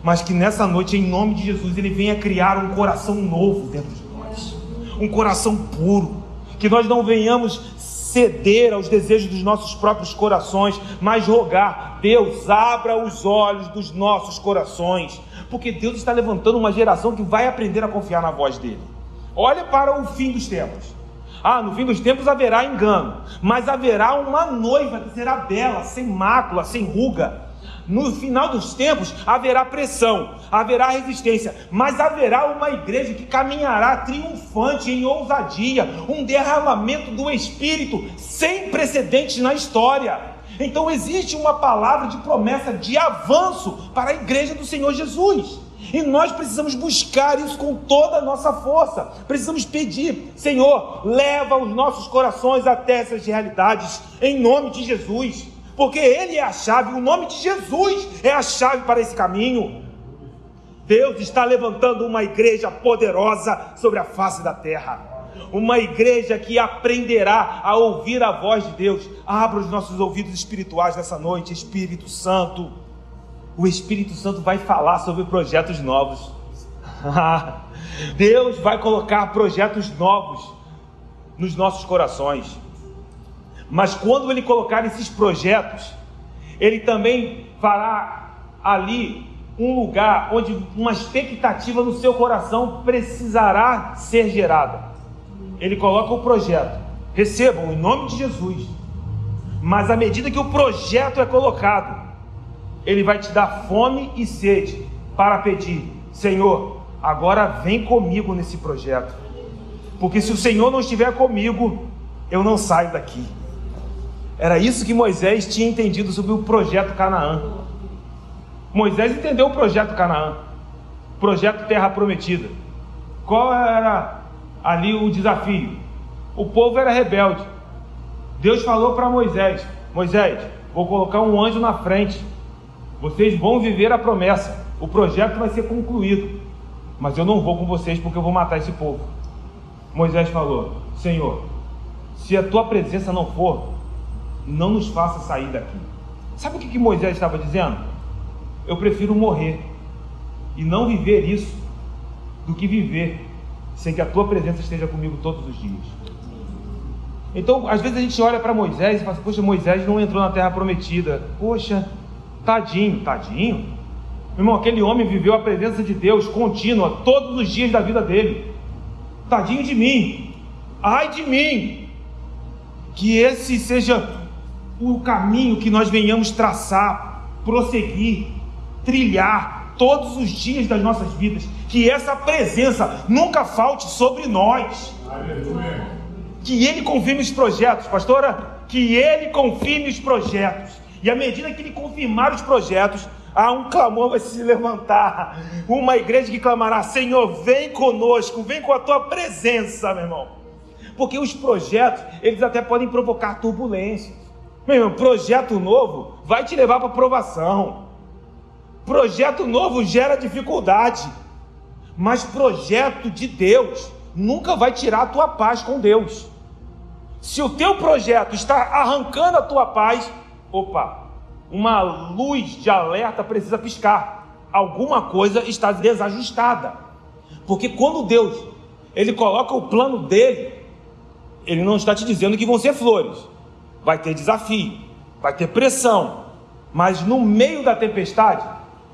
mas que nessa noite, em nome de Jesus, Ele venha criar um coração novo dentro de nós, um coração puro, que nós não venhamos ceder aos desejos dos nossos próprios corações, mas rogar: Deus, abra os olhos dos nossos corações, porque Deus está levantando uma geração que vai aprender a confiar na voz dEle. Olha para o fim dos tempos. No fim dos tempos haverá engano, mas haverá uma noiva que será bela, sem mácula, sem ruga. No final dos tempos haverá pressão, haverá resistência, mas haverá uma igreja que caminhará triunfante em ousadia, um derramamento do Espírito sem precedentes na história. Então existe uma palavra de promessa de avanço para a igreja do Senhor Jesus, e nós precisamos buscar isso com toda a nossa força. Precisamos pedir: Senhor, leva os nossos corações até essas realidades, em nome de Jesus, porque Ele é a chave, o nome de Jesus é a chave para esse caminho. Deus está levantando uma igreja poderosa sobre a face da terra, uma igreja que aprenderá a ouvir a voz de Deus. Abra os nossos ouvidos espirituais nessa noite, Espírito Santo. O Espírito Santo vai falar sobre projetos novos. Deus vai colocar projetos novos nos nossos corações. Mas quando Ele colocar esses projetos, Ele também fará ali um lugar onde uma expectativa no seu coração precisará ser gerada. Ele coloca o projeto, recebam em nome de Jesus. Mas à medida que o projeto é colocado, Ele vai te dar fome e sede para pedir: Senhor, agora vem comigo nesse projeto, porque se o Senhor não estiver comigo, eu não saio daqui. Era isso que Moisés tinha entendido sobre o projeto Canaã. Moisés entendeu o projeto Canaã, projeto Terra Prometida. Qual era ali o desafio? O povo era rebelde. Deus falou para Moisés: Moisés, vou colocar um anjo na frente, vocês vão viver a promessa, o projeto vai ser concluído, mas eu não vou com vocês porque eu vou matar esse povo. Moisés falou: Senhor, se a tua presença não for, não nos faça sair daqui. Sabe o que Moisés estava dizendo? Eu prefiro morrer e não viver isso do que viver sem que a tua presença esteja comigo todos os dias. Então, às vezes a gente olha para Moisés e fala assim: poxa, Moisés não entrou na terra prometida. Poxa, tadinho. Meu irmão, aquele homem viveu a presença de Deus contínua todos os dias da vida dele. Tadinho de mim, ai de mim. Que esse seja o caminho que nós venhamos traçar, prosseguir, trilhar todos os dias das nossas vidas. Que essa presença nunca falte sobre nós. Aleluia. Que Ele confirme os projetos, pastora, que Ele confirme os projetos. E à medida que Ele confirmar os projetos, um clamor vai se levantar, uma igreja que clamará: Senhor, vem conosco, vem com a tua presença, meu irmão. Porque os projetos, eles até podem provocar turbulências. Meu irmão, projeto novo vai te levar para provação. Projeto novo gera dificuldade, mas projeto de Deus nunca vai tirar a tua paz com Deus. Se o teu projeto está arrancando a tua paz, uma luz de alerta precisa piscar. Alguma coisa está desajustada. Porque quando Deus, Ele coloca o plano dele, Ele não está te dizendo que vão ser flores. Vai ter desafio, vai ter pressão, mas no meio da tempestade,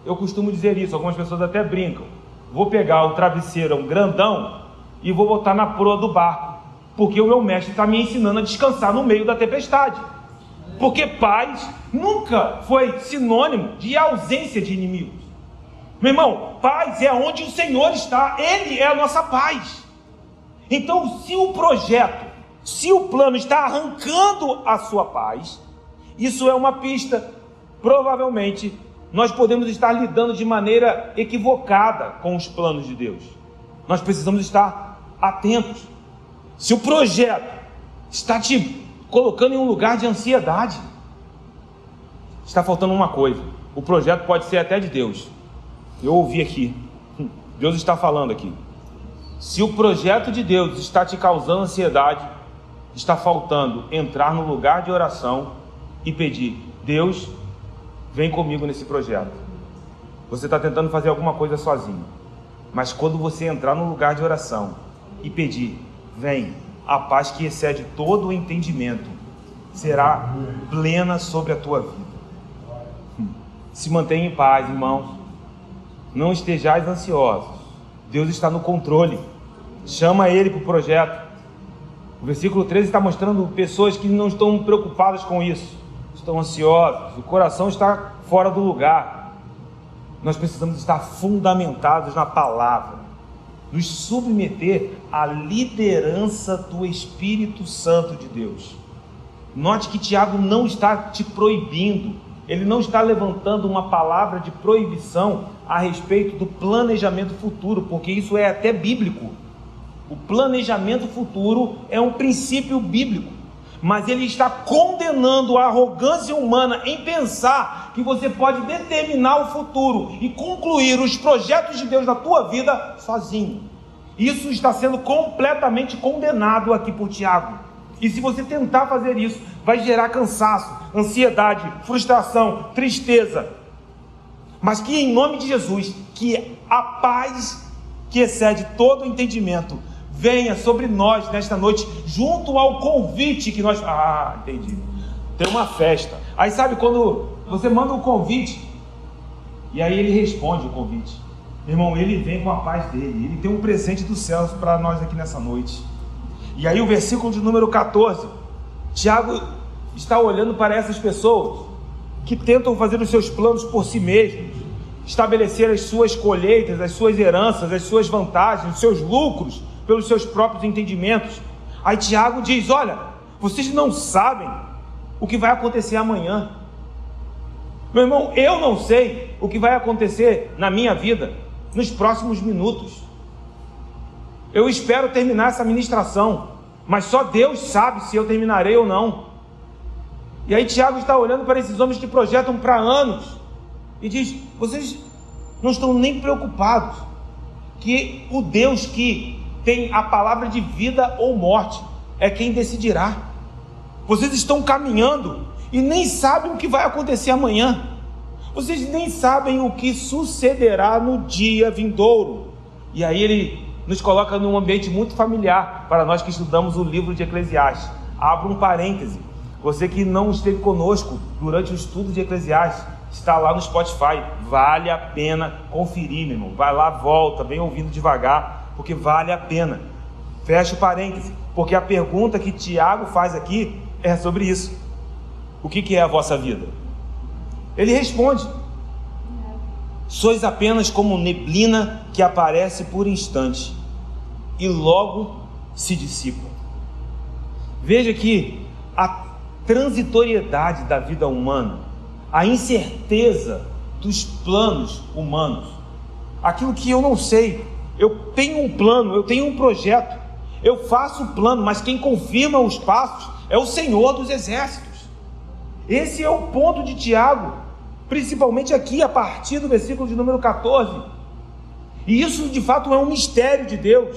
eu costumo dizer isso, algumas pessoas até brincam: vou pegar o travesseiro, um grandão, e vou botar na proa do barco, porque o meu mestre está me ensinando a descansar no meio da tempestade. Porque paz nunca foi sinônimo de ausência de inimigos. Meu irmão, paz é onde o Senhor está, Ele é a nossa paz. Então, se o projeto, se o plano está arrancando a sua paz, isso é uma pista. Provavelmente nós podemos estar lidando de maneira equivocada com os planos de Deus. Nós precisamos estar atentos. Se o projeto está te colocando em um lugar de ansiedade, está faltando uma coisa. O projeto pode ser até de Deus. Eu ouvi aqui, Deus está falando aqui. Se o projeto de Deus está te causando ansiedade, está faltando entrar no lugar de oração e pedir: Deus, vem comigo nesse projeto. Você está tentando fazer alguma coisa sozinho, mas quando você entrar no lugar de oração e pedir: vem, a paz que excede todo o entendimento será plena sobre a tua vida. Se mantenha em paz, irmãos. Não estejais ansiosos. Deus está no controle. Chama Ele para o projeto. O versículo 13 está mostrando pessoas que não estão preocupadas com isso. Estão ansiosas. O coração está fora do lugar. Nós precisamos estar fundamentados na palavra. Nos submeter à liderança do Espírito Santo de Deus. Note que Tiago não está te proibindo. Ele não está levantando uma palavra de proibição a respeito do planejamento futuro, porque isso é até bíblico. O planejamento futuro é um princípio bíblico, mas ele está condenando a arrogância humana em pensar que você pode determinar o futuro e concluir os projetos de Deus na tua vida sozinho. Isso está sendo completamente condenado aqui por Tiago. E se você tentar fazer isso, vai gerar cansaço, ansiedade, frustração, tristeza. Mas que em nome de Jesus, que a paz que excede todo o entendimento venha sobre nós nesta noite, junto ao convite que nós... entendi. Tem uma festa. Aí sabe quando você manda um convite, e aí ele responde o convite. Irmão, ele vem com a paz dele. Ele tem um presente dos céus para nós aqui nessa noite. E aí o versículo de número 14, Tiago está olhando para essas pessoas que tentam fazer os seus planos por si mesmos, estabelecer as suas colheitas, as suas heranças, as suas vantagens, os seus lucros, pelos seus próprios entendimentos. Aí Tiago diz: olha, vocês não sabem o que vai acontecer amanhã. Meu irmão, eu não sei o que vai acontecer na minha vida nos próximos minutos. Eu espero terminar essa ministração, mas só Deus sabe se eu terminarei ou não. E aí Tiago está olhando para esses homens que projetam para anos e diz: vocês não estão nem preocupados que o Deus que tem a palavra de vida ou morte é quem decidirá. Vocês estão caminhando e nem sabem o que vai acontecer amanhã. Vocês nem sabem o que sucederá no dia vindouro. E aí ele nos coloca num ambiente muito familiar para nós que estudamos o livro de Eclesiastes. Abra um parêntese. Você que não esteve conosco durante o estudo de Eclesiastes, está lá no Spotify. Vale a pena conferir, meu irmão. Vai lá, volta, vem ouvindo devagar, porque vale a pena. Fecha o parêntese, porque a pergunta que Tiago faz aqui é sobre isso. O que é a vossa vida? Ele responde: sois apenas como neblina que aparece por instante e logo se dissipa. Veja que a transitoriedade da vida humana, a incerteza dos planos humanos, aquilo que eu não sei, eu tenho um plano, eu tenho um projeto, eu faço o plano, mas quem confirma os passos é o Senhor dos Exércitos. Esse é o ponto de Tiago, principalmente aqui a partir do versículo de número 14. E isso de fato é um mistério de Deus.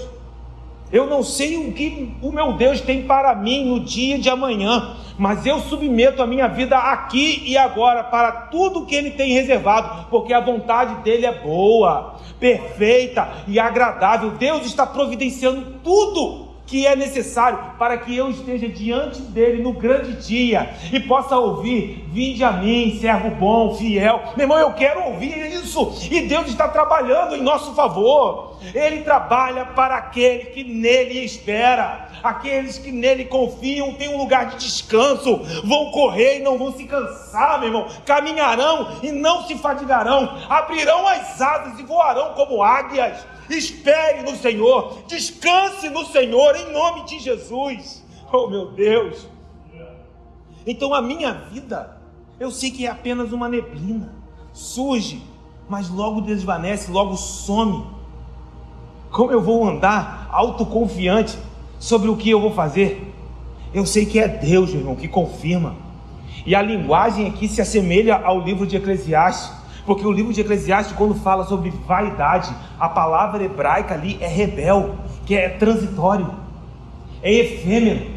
Eu não sei o que o meu Deus tem para mim no dia de amanhã, mas eu submeto a minha vida aqui e agora para tudo que Ele tem reservado, porque a vontade dEle é boa, perfeita e agradável. Deus está providenciando tudo que é necessário para que eu esteja diante dEle no grande dia e possa ouvir: vinde a mim, servo bom, fiel. Meu irmão, eu quero ouvir isso, e Deus está trabalhando em nosso favor. Ele trabalha para aquele que nele espera. Aqueles que nele confiam têm um lugar de descanso, vão correr e não vão se cansar, meu irmão, caminharão e não se fadigarão, abrirão as asas e voarão como águias. Espere no Senhor, descanse no Senhor, em nome de Jesus. Oh meu Deus! Então a minha vida, eu sei que é apenas uma neblina, surge, mas logo desvanece, logo some. Como eu vou andar autoconfiante sobre o que eu vou fazer? Eu sei que é Deus, meu irmão, que confirma. E a linguagem aqui se assemelha ao livro de Eclesiastes, porque o livro de Eclesiastes, quando fala sobre vaidade, a palavra hebraica ali é rebel, que é transitório, é efêmero,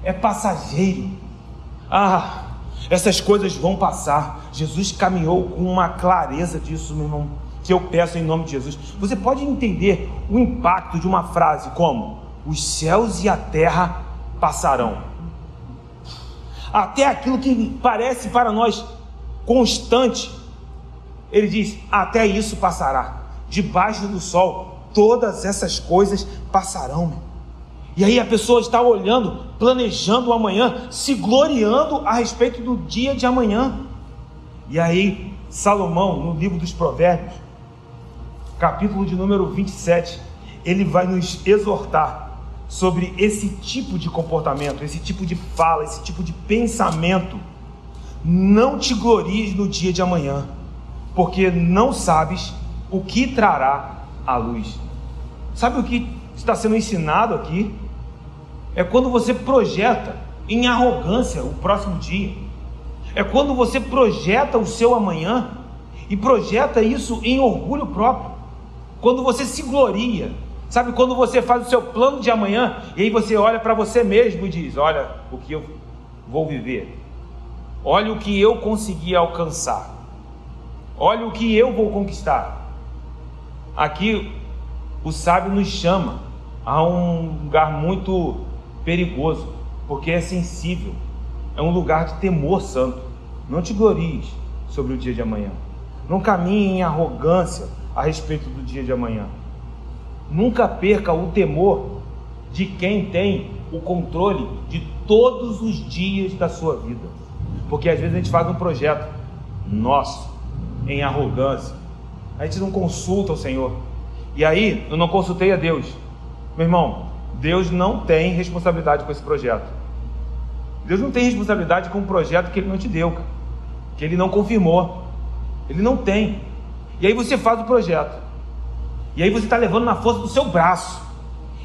é passageiro. Essas coisas vão passar. Jesus caminhou com uma clareza disso, meu irmão, que eu peço em nome de Jesus. Você pode entender o impacto de uma frase como: os céus e a terra passarão. Até aquilo que parece para nós constante, ele diz: até isso passará. Debaixo do sol, todas essas coisas passarão, meu. E aí a pessoa está olhando, planejando o amanhã, se gloriando a respeito do dia de amanhã. E aí Salomão, no livro dos Provérbios, capítulo de número 27, ele vai nos exortar sobre esse tipo de comportamento, esse tipo de fala, esse tipo de pensamento. Não te glories no dia de amanhã, porque não sabes o que trará a luz. Sabe o que está sendo ensinado aqui? É quando você projeta em arrogância o próximo dia. É quando você projeta o seu amanhã e projeta isso em orgulho próprio. Quando você se gloria. Sabe quando você faz o seu plano de amanhã e aí você olha para você mesmo e diz: olha o que eu vou viver. Olha o que eu consegui alcançar. Olha o que eu vou conquistar. Aqui o sábio nos chama a um lugar muito perigoso, porque é sensível. É um lugar de temor santo. Não te glories sobre o dia de amanhã. Não caminhe em arrogância a respeito do dia de amanhã. Nunca perca o temor de quem tem o controle de todos os dias da sua vida. Porque às vezes a gente faz um projeto nosso em arrogância. A gente não consulta o Senhor. E aí eu não consultei a Deus. Meu irmão, Deus não tem responsabilidade com esse projeto. Deus não tem responsabilidade com um projeto que Ele não te deu, que Ele não confirmou. Ele não tem. E aí você faz o projeto. E aí você está levando na força do seu braço.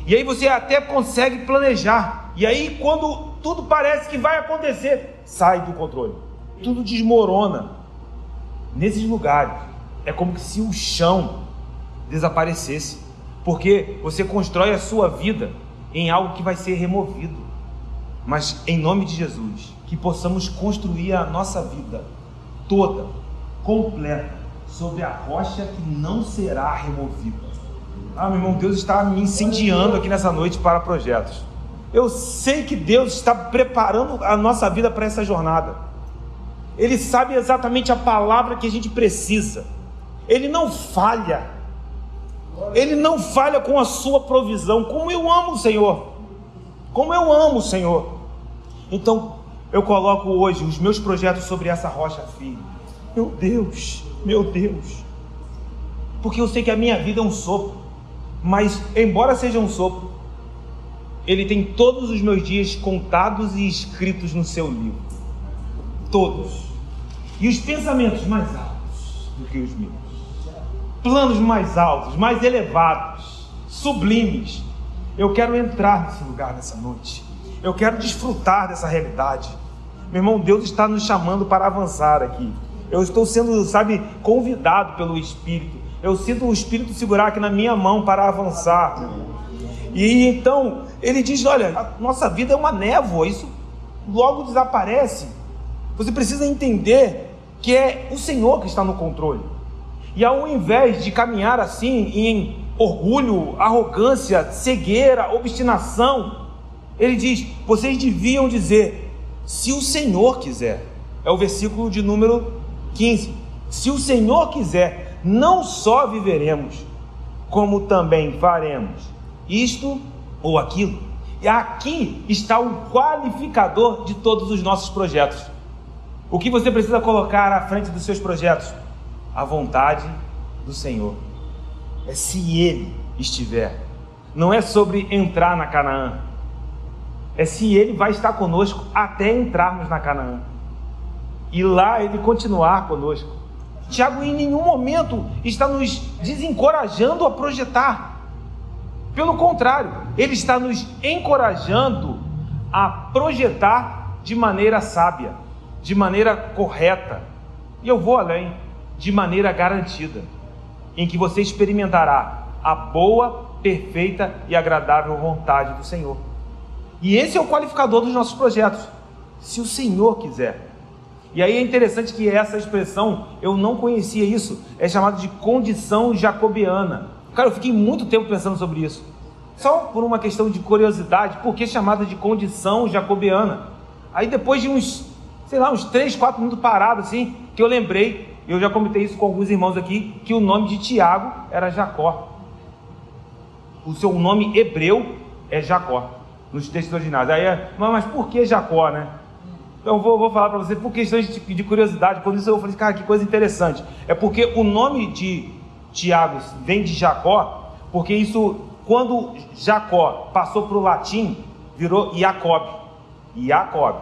E aí você até consegue planejar. E aí quando tudo parece que vai acontecer, sai do controle. Tudo desmorona. Nesses lugares, é como se o chão desaparecesse. Porque você constrói a sua vida em algo que vai ser removido. Mas em nome de Jesus, que possamos construir a nossa vida toda, completa, sobre a rocha que não será removida. Meu irmão, Deus está me incendiando aqui nessa noite para projetos. Eu sei que Deus está preparando a nossa vida para essa jornada. Ele sabe exatamente a palavra que a gente precisa. Ele não falha. Ele não falha com a sua provisão. Como eu amo o Senhor. Como eu amo o Senhor. Então, eu coloco hoje os meus projetos sobre essa rocha firme. Meu Deus. Porque eu sei que a minha vida é um sopro. Mas, embora seja um sopro, Ele tem todos os meus dias contados e escritos no seu livro. Todos. E os pensamentos mais altos do que os meus. Planos mais altos, mais elevados, sublimes. Eu quero entrar nesse lugar nessa noite. Eu quero desfrutar dessa realidade. Meu irmão, Deus está nos chamando para avançar aqui. Eu estou sendo, convidado pelo Espírito. Eu sinto o Espírito segurar aqui na minha mão para avançar. E então, Ele diz: olha, a nossa vida é uma névoa, isso logo desaparece. Você precisa entender que é o Senhor que está no controle. E ao invés de caminhar assim em orgulho, arrogância, cegueira, obstinação, Ele diz: vocês deviam dizer, se o Senhor quiser. É o versículo de número 15. Se o Senhor quiser, não só viveremos, como também faremos isto ou aquilo. E aqui está o qualificador de todos os nossos projetos. O que você precisa colocar à frente dos seus projetos? A vontade do Senhor. É se Ele estiver. Não é sobre entrar na Canaã. É se Ele vai estar conosco até entrarmos na Canaã. E lá Ele continuar conosco. Tiago em nenhum momento está nos desencorajando a projetar. Pelo contrário, Ele está nos encorajando a projetar de maneira sábia, de maneira correta. E eu vou além, de maneira garantida, em que você experimentará a boa, perfeita e agradável vontade do Senhor. E esse é o qualificador dos nossos projetos. Se o Senhor quiser. E aí é interessante que essa expressão, eu não conhecia isso, é chamada de condição jacobiana. Cara, eu fiquei muito tempo pensando sobre isso. Só por uma questão de curiosidade, por que chamada de condição jacobiana? Aí depois de uns 3, 4 minutos parado assim, que eu lembrei, eu já comentei isso com alguns irmãos aqui, que o nome de Tiago era Jacó. O seu nome hebreu é Jacó, nos textos originais. Aí mas por que Jacó, né? Então vou falar para você por questões de curiosidade. Quando isso eu falei, cara, que coisa interessante. É porque o nome de Tiago vem de Jacó, porque isso, quando Jacó passou para o latim, virou Jacob. Jacob,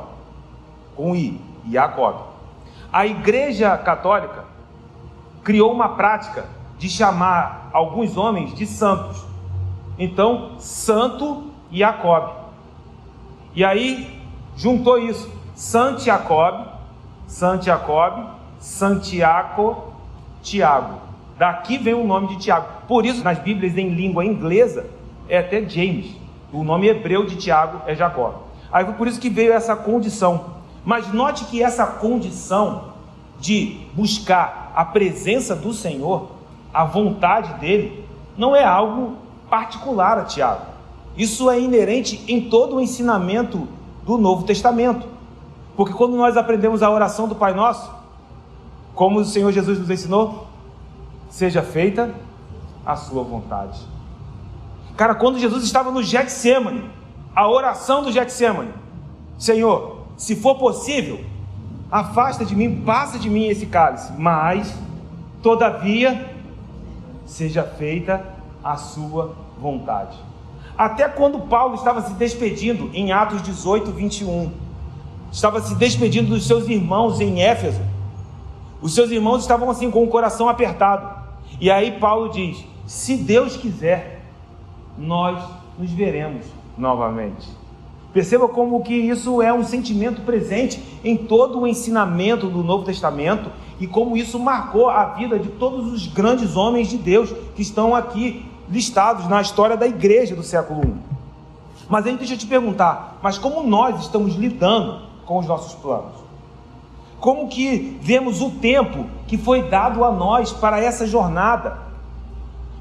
com I, Jacob. A Igreja Católica criou uma prática de chamar alguns homens de santos. Então, Santo Jacob. E aí, juntou isso. Santiago, Tiago. Daqui vem o nome de Tiago. Por isso, nas Bíblias em língua inglesa, é até James. O nome hebreu de Tiago é Jacó. Aí foi por isso que veio essa condição. Mas note que essa condição de buscar a presença do Senhor, a vontade dele, não é algo particular a Tiago. Isso é inerente em todo o ensinamento do Novo Testamento. Porque quando nós aprendemos a oração do Pai Nosso, como o Senhor Jesus nos ensinou, seja feita a sua vontade. Cara, quando Jesus estava no Getsêmani, a oração do Getsêmani: Senhor, se for possível, afasta de mim, passa de mim esse cálice, mas, todavia, seja feita a sua vontade. Até quando Paulo estava se despedindo, em Atos 18, 21, estava se despedindo dos seus irmãos em Éfeso, os seus irmãos estavam assim com o coração apertado, e aí Paulo diz: se Deus quiser, nós nos veremos novamente. Perceba como que isso é um sentimento presente em todo o ensinamento do Novo Testamento, e como isso marcou a vida de todos os grandes homens de Deus que estão aqui listados na história da igreja do século I. Mas aí deixa eu te perguntar, mas como nós estamos lidando com os nossos planos? Como que vemos o tempo que foi dado a nós para essa jornada?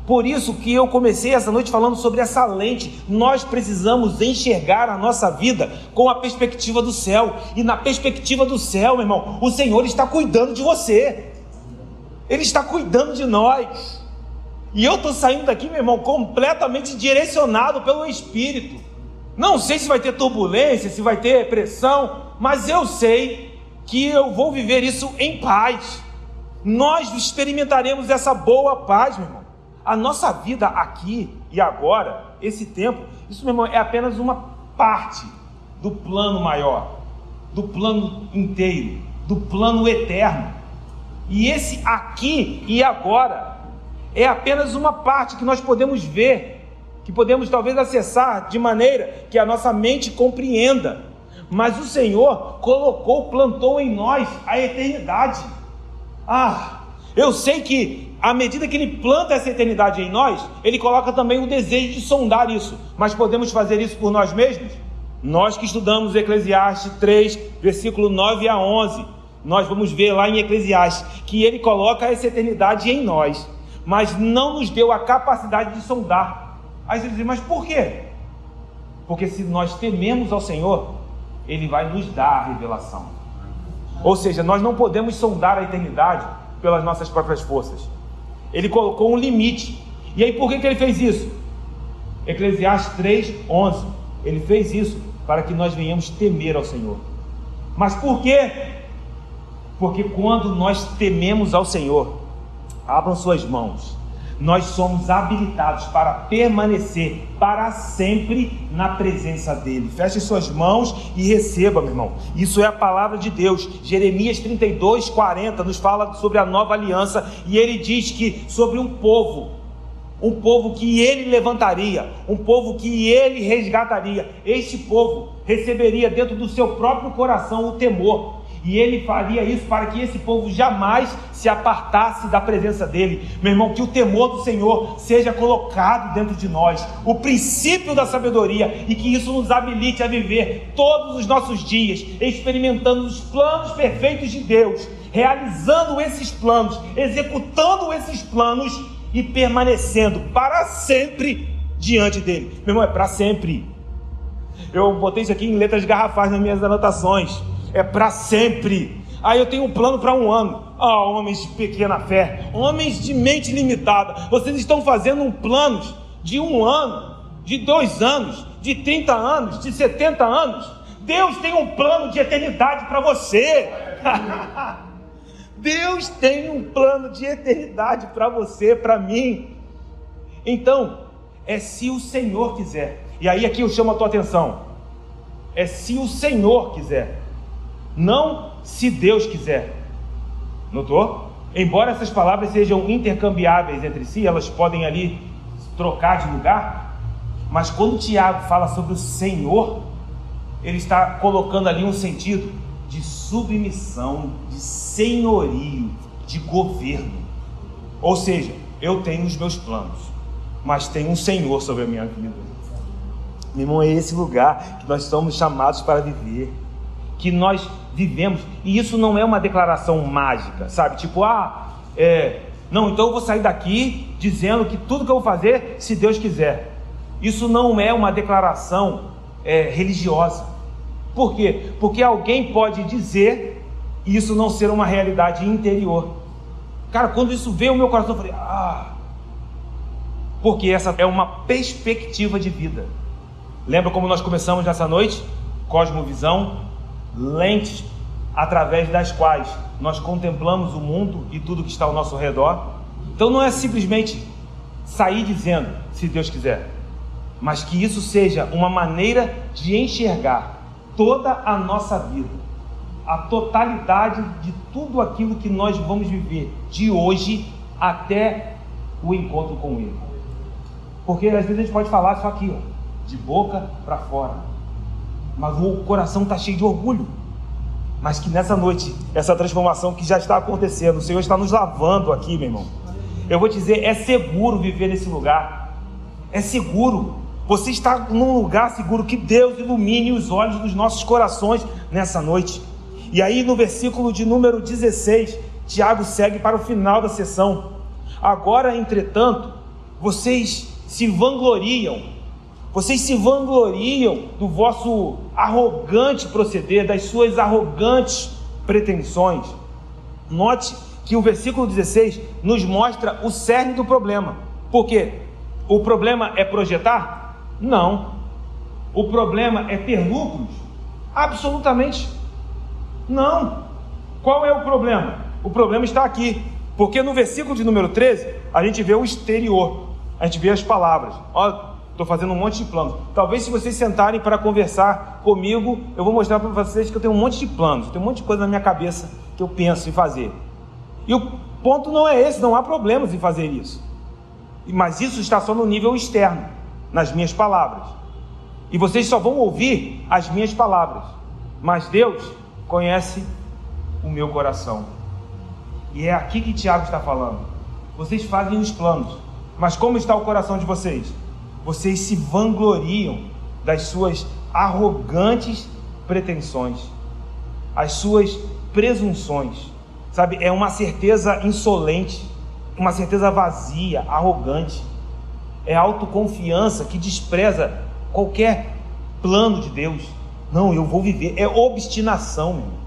Por isso que eu comecei essa noite falando sobre essa lente. Nós precisamos enxergar a nossa vida com a perspectiva do céu. E na perspectiva do céu, meu irmão, o Senhor está cuidando de você. Ele está cuidando de nós. E eu estou saindo daqui, meu irmão, completamente direcionado pelo Espírito. Não sei se vai ter turbulência, se vai ter pressão, mas eu sei que eu vou viver isso em paz. Nós experimentaremos essa boa paz, meu irmão. A nossa vida aqui e agora, esse tempo, isso, meu irmão, é apenas uma parte do plano maior, do plano inteiro, do plano eterno. E esse aqui e agora é apenas uma parte que nós podemos ver, que podemos talvez acessar de maneira que a nossa mente compreenda. Mas o Senhor plantou em nós a eternidade. Eu sei que à medida que Ele planta essa eternidade em nós, Ele coloca também o desejo de sondar isso. Mas podemos fazer isso por nós mesmos? Nós que estudamos Eclesiastes 3, versículo 9 a 11, nós vamos ver lá em Eclesiastes que Ele coloca essa eternidade em nós, mas não nos deu a capacidade de sondar. Aí você diz, mas por quê? Porque se nós tememos ao Senhor, Ele vai nos dar a revelação. Ou seja, nós não podemos sondar a eternidade pelas nossas próprias forças. Ele colocou um limite. E aí por que Ele fez isso? Eclesiastes 3, 11. Ele fez isso para que nós venhamos temer ao Senhor. Mas por quê? Porque quando nós tememos ao Senhor, abram suas mãos, nós somos habilitados para permanecer para sempre na presença dEle. Feche suas mãos e receba, meu irmão. Isso é a palavra de Deus. Jeremias 32, 40 nos fala sobre a nova aliança, e ele diz que sobre um povo que Ele levantaria, um povo que Ele resgataria. Este povo receberia dentro do seu próprio coração o temor. E ele faria isso para que esse povo jamais se apartasse da presença dele. Meu irmão, que o temor do Senhor seja colocado dentro de nós, o princípio da sabedoria, e que isso nos habilite a viver todos os nossos dias, experimentando os planos perfeitos de Deus, realizando esses planos, executando esses planos e permanecendo para sempre diante dele. Meu irmão, é para sempre. Eu botei isso aqui em letras garrafais nas minhas anotações. É para sempre. Aí eu tenho um plano para um ano. Homens de pequena fé, homens de mente limitada, vocês estão fazendo planos de 1 ano, de 2 anos, de 30 anos, de 70 anos. Deus tem um plano de eternidade para você. Deus tem um plano de eternidade para você, para mim. Então, é se o Senhor quiser. E aí aqui eu chamo a tua atenção. É se o Senhor quiser, não se Deus quiser. Notou? Embora essas palavras sejam intercambiáveis entre si, elas podem ali trocar de lugar, mas quando Tiago fala sobre o Senhor, ele está colocando ali um sentido de submissão, de senhorio, de governo. Ou seja, eu tenho os meus planos, mas tem um Senhor sobre a minha vida. Meu irmão, é esse lugar que nós somos chamados para viver, que nós vivemos. E isso não é uma declaração mágica, sabe? Tipo, não, então eu vou sair daqui dizendo que tudo que eu vou fazer, se Deus quiser. Isso não é uma declaração religiosa. Por quê? Porque alguém pode dizer e isso não ser uma realidade interior. Cara, quando isso veio ao meu coração, eu falei, porque essa é uma perspectiva de vida. Lembra como nós começamos nessa noite? Cosmovisão, lentes através das quais nós contemplamos o mundo e tudo que está ao nosso redor. Então não é simplesmente sair dizendo, se Deus quiser, mas que isso seja uma maneira de enxergar toda a nossa vida, a totalidade de tudo aquilo que nós vamos viver de hoje até o encontro com Ele. Porque às vezes a gente pode falar só aqui, de boca para fora, mas o coração está cheio de orgulho. Mas que nessa noite, essa transformação que já está acontecendo, o Senhor está nos lavando aqui, meu irmão. Eu vou te dizer, é seguro viver nesse lugar. É seguro. Você está num lugar seguro. Que Deus ilumine os olhos dos nossos corações nessa noite. E aí no versículo de número 16, Tiago segue para o final da sessão. Agora, entretanto, vocês se vangloriam do vosso arrogante proceder, das suas arrogantes pretensões. Note que o versículo 16 nos mostra o cerne do problema. Por quê? O problema é projetar? Não. O problema é ter lucros? Absolutamente não. Qual é o problema? O problema está aqui, porque no versículo de número 13 a gente vê o exterior, a gente vê as palavras. Estou fazendo um monte de planos. Talvez se vocês sentarem para conversar comigo, eu vou mostrar para vocês que eu tenho um monte de planos, tem um monte de coisa na minha cabeça que eu penso em fazer. E o ponto não é esse, não há problemas em fazer isso. Mas isso está só no nível externo, nas minhas palavras. E vocês só vão ouvir as minhas palavras. Mas Deus conhece o meu coração. E é aqui que Tiago está falando. Vocês fazem os planos, mas como está o coração de vocês? Vocês se vangloriam das suas arrogantes pretensões, as suas presunções, sabe? É uma certeza insolente, uma certeza vazia, arrogante. É autoconfiança que despreza qualquer plano de Deus. Não, eu vou viver. É obstinação, meu irmão.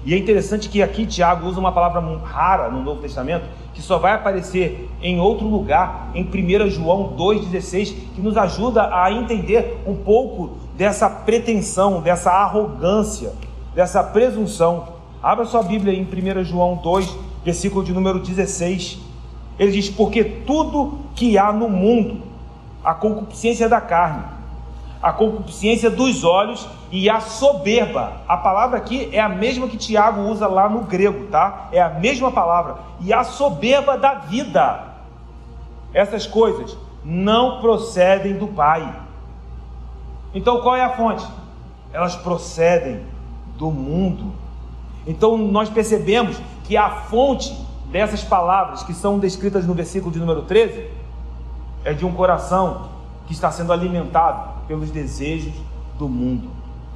E é interessante que aqui Tiago usa uma palavra rara no Novo Testamento, que só vai aparecer em outro lugar, em 1 João 2,16, que nos ajuda a entender um pouco dessa pretensão, dessa arrogância, dessa presunção. Abra sua Bíblia em 1 João 2, versículo de número 16. Ele diz, porque tudo que há no mundo, a concupiscência da carne, a concupiscência dos olhos e a soberba. A palavra aqui é a mesma que Tiago usa lá no grego, tá? É a mesma palavra. E a soberba da vida. Essas coisas não procedem do Pai. Então qual é a fonte? Elas procedem do mundo. Então nós percebemos que a fonte dessas palavras que são descritas no versículo de número 13 é de um coração que está sendo alimentado pelos desejos do mundo.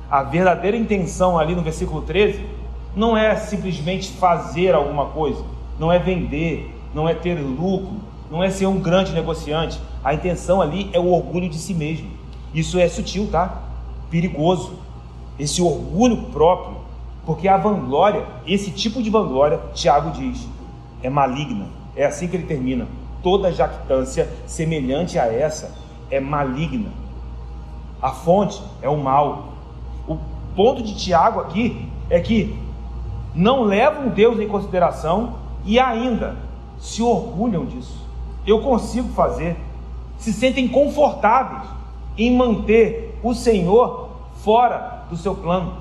A verdadeira intenção ali no versículo 13 não é simplesmente fazer alguma coisa, não é vender, não é ter lucro, não é ser um grande negociante. A intenção ali é o orgulho de si mesmo. Isso é sutil, tá? Perigoso. Esse orgulho próprio, porque a vanglória, esse tipo de vanglória, Tiago diz, é maligna. É assim que ele termina. Toda jactância semelhante a essa é maligna. A fonte é o mal. O ponto de Tiago aqui é que não levam Deus em consideração e ainda se orgulham disso. Eu consigo fazer. Se sentem confortáveis em manter o Senhor fora do seu plano.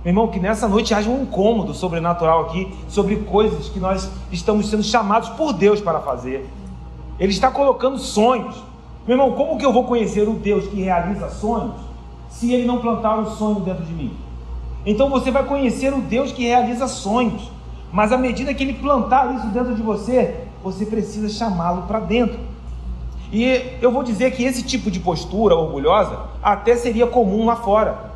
Meu irmão, que nessa noite haja um incômodo sobrenatural aqui sobre coisas que nós estamos sendo chamados por Deus para fazer. Ele está colocando sonhos. Meu irmão, como que eu vou conhecer o Deus que realiza sonhos se Ele não plantar um sonho dentro de mim? Então você vai conhecer o Deus que realiza sonhos, mas à medida que Ele plantar isso dentro de você, você precisa chamá-lo para dentro. E eu vou dizer que esse tipo de postura orgulhosa até seria comum lá fora.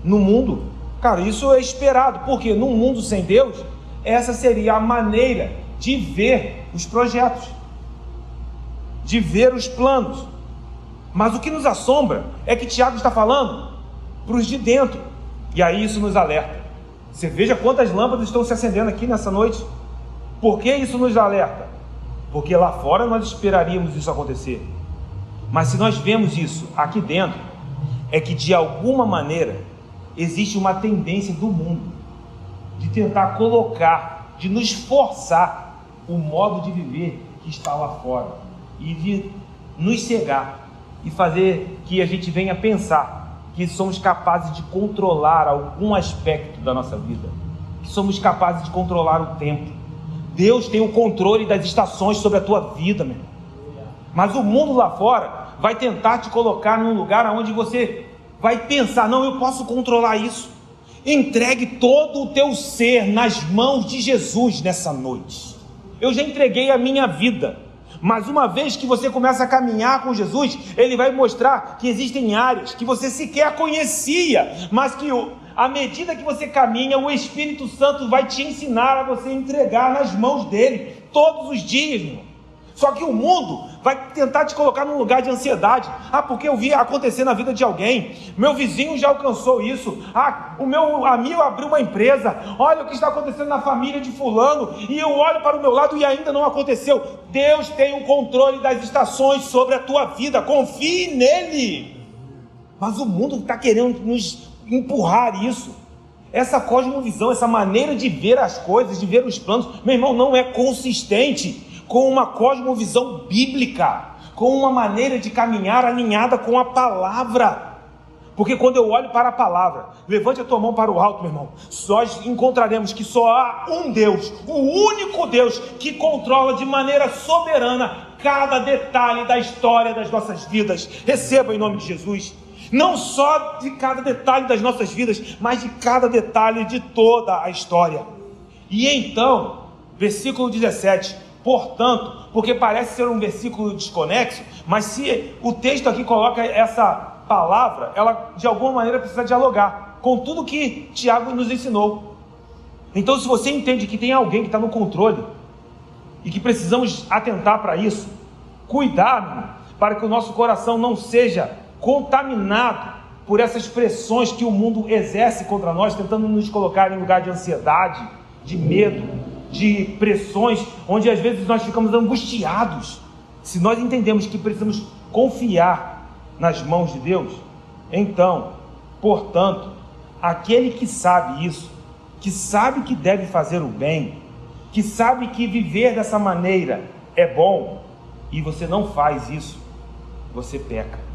No mundo, cara, isso é esperado, porque num mundo sem Deus, essa seria a maneira de ver os projetos, de ver os planos. Mas o que nos assombra é que Tiago está falando para os de dentro, e aí isso nos alerta. Você veja quantas lâmpadas estão se acendendo aqui nessa noite. Por que isso nos alerta? Porque lá fora nós esperaríamos isso acontecer, mas se nós vemos isso aqui dentro, é que de alguma maneira existe uma tendência do mundo de tentar colocar, de nos forçar o modo de viver que está lá fora e de nos cegar e fazer que a gente venha pensar que somos capazes de controlar algum aspecto da nossa vida, que somos capazes de controlar o tempo. Deus tem o controle das estações sobre a tua vida, meu irmão. Mas o mundo lá fora vai tentar te colocar num lugar onde você vai pensar, não, eu posso controlar isso. Entregue todo o teu ser nas mãos de Jesus nessa noite. Eu já entreguei a minha vida, mas uma vez que você começa a caminhar com Jesus, Ele vai mostrar que existem áreas que você sequer conhecia, mas que à medida que você caminha, o Espírito Santo vai te ensinar a você entregar nas mãos dele, todos os dias, meu irmão. Só que o mundo vai tentar te colocar num lugar de ansiedade. Ah, porque eu vi acontecer na vida de alguém, meu vizinho já alcançou isso, ah, o meu amigo abriu uma empresa, olha o que está acontecendo na família de fulano, e eu olho para o meu lado e ainda não aconteceu. Deus tem o controle das estações sobre a tua vida, confie nele. Mas o mundo está querendo nos empurrar isso. Essa cosmovisão, essa maneira de ver as coisas, de ver os planos, meu irmão, não é consistente com uma cosmovisão bíblica, com uma maneira de caminhar alinhada com a palavra. Porque quando eu olho para a palavra, levante a tua mão para o alto, meu irmão, nós encontraremos que só há um Deus, o único Deus que controla de maneira soberana cada detalhe da história das nossas vidas. Receba em nome de Jesus. Não só de cada detalhe das nossas vidas, mas de cada detalhe de toda a história. E então, versículo 17, portanto, porque parece ser um versículo desconexo, mas se o texto aqui coloca essa palavra, ela de alguma maneira precisa dialogar com tudo que Tiago nos ensinou. Então, se você entende que tem alguém que está no controle e que precisamos atentar para isso, cuidado para que o nosso coração não seja contaminado por essas pressões que o mundo exerce contra nós, tentando nos colocar em lugar de ansiedade, de medo, de pressões, onde às vezes nós ficamos angustiados. Se nós entendemos que precisamos confiar nas mãos de Deus, então, portanto, aquele que sabe isso, que sabe que deve fazer o bem, que sabe que viver dessa maneira é bom, e você não faz isso, você peca.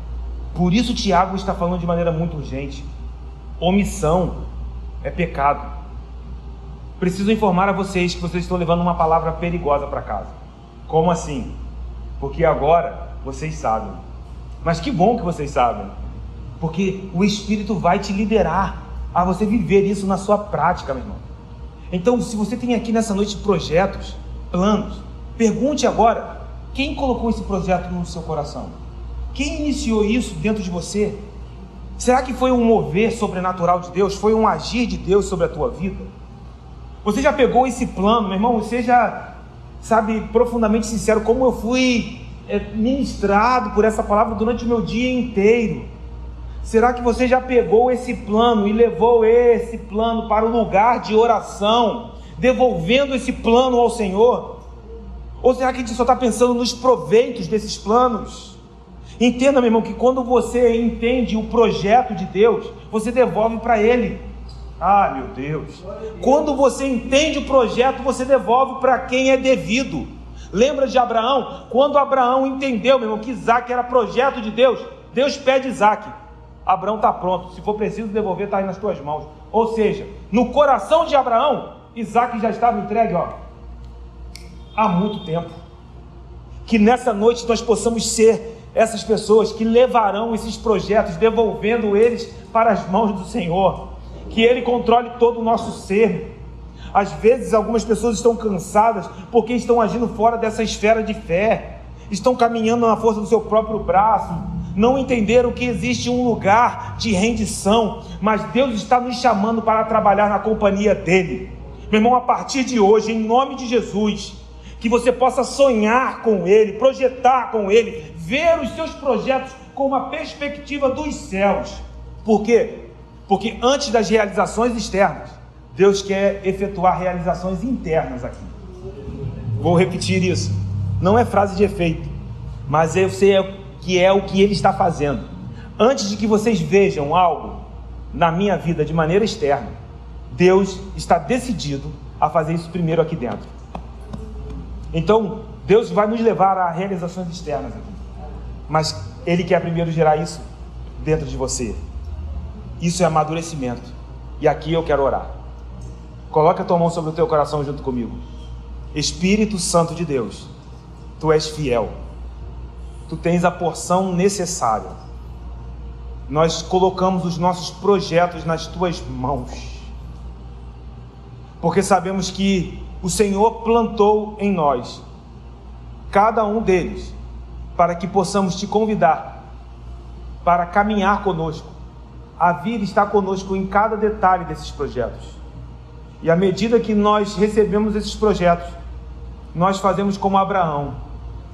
Por isso Tiago está falando de maneira muito urgente. Omissão é pecado. Preciso informar a vocês que vocês estão levando uma palavra perigosa para casa. Como assim? Porque agora vocês sabem. Mas que bom que vocês sabem, porque o Espírito vai te liderar a você viver isso na sua prática, meu irmão. Então, se você tem aqui nessa noite projetos, planos, pergunte agora, quem colocou esse projeto no seu coração? Quem iniciou isso dentro de você? Será que foi um mover sobrenatural de Deus? Foi um agir de Deus sobre a tua vida? Você já pegou esse plano, meu irmão? Você já sabe, profundamente sincero, como eu fui ministrado por essa palavra durante o meu dia inteiro? Será que você já pegou esse plano e levou esse plano para o lugar de oração, devolvendo esse plano ao Senhor? Ou será que a gente só está pensando nos proveitos desses planos? Entenda, meu irmão, que quando você entende o projeto de Deus, você devolve para Ele. Ah, meu Deus! Quando você entende o projeto, você devolve para quem é devido. Lembra de Abraão? Quando Abraão entendeu, meu irmão, que Isaac era projeto de Deus, Deus pede Isaac. Abraão está pronto, se for preciso devolver, está aí nas tuas mãos. Ou seja, no coração de Abraão, Isaac já estava entregue, há muito tempo. Que nessa noite nós possamos ser essas pessoas que levarão esses projetos, devolvendo eles para as mãos do Senhor. Que Ele controle todo o nosso ser. Às vezes algumas pessoas estão cansadas porque estão agindo fora dessa esfera de fé, estão caminhando na força do seu próprio braço, não entenderam que existe um lugar de rendição, mas Deus está nos chamando para trabalhar na companhia dEle. Meu irmão, a partir de hoje, em nome de Jesus, que você possa sonhar com Ele, projetar com Ele, ver os seus projetos com uma perspectiva dos céus. Por quê? Porque antes das realizações externas, Deus quer efetuar realizações internas aqui. Vou repetir isso. Não é frase de efeito, mas eu sei que é o que Ele está fazendo. Antes de que vocês vejam algo na minha vida de maneira externa, Deus está decidido a fazer isso primeiro aqui dentro. Então, Deus vai nos levar a realizações externas aqui, mas Ele quer primeiro gerar isso dentro de você. Isso é amadurecimento. E aqui eu quero orar. Coloca a tua mão sobre o teu coração junto comigo. Espírito Santo de Deus, Tu és fiel. Tu tens a porção necessária. Nós colocamos os nossos projetos nas Tuas mãos, porque sabemos que o Senhor plantou em nós, cada um deles, para que possamos Te convidar para caminhar conosco, a vir estar conosco em cada detalhe desses projetos. E à medida que nós recebemos esses projetos, nós fazemos como Abraão,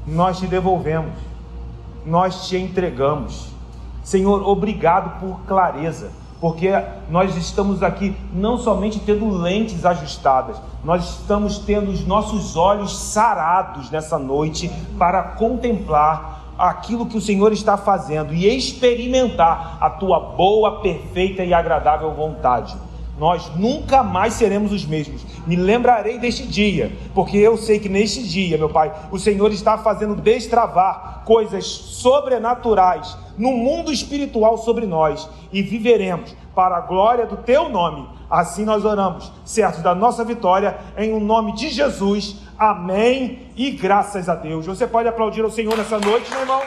nós Te devolvemos, nós Te entregamos. Senhor, obrigado por clareza, porque nós estamos aqui não somente tendo lentes ajustadas, nós estamos tendo os nossos olhos sarados nessa noite para contemplar aquilo que o Senhor está fazendo e experimentar a Tua boa, perfeita e agradável vontade. Nós nunca mais seremos os mesmos. Me lembrarei deste dia, porque eu sei que neste dia, meu Pai, o Senhor está fazendo destravar coisas sobrenaturais no mundo espiritual sobre nós, e viveremos para a glória do Teu nome. Assim nós oramos, certos da nossa vitória, em o nome de Jesus. Amém e graças a Deus. Você pode aplaudir ao Senhor nessa noite, meu irmão?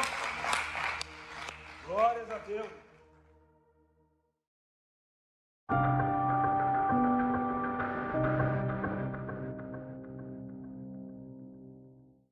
Glórias a Deus.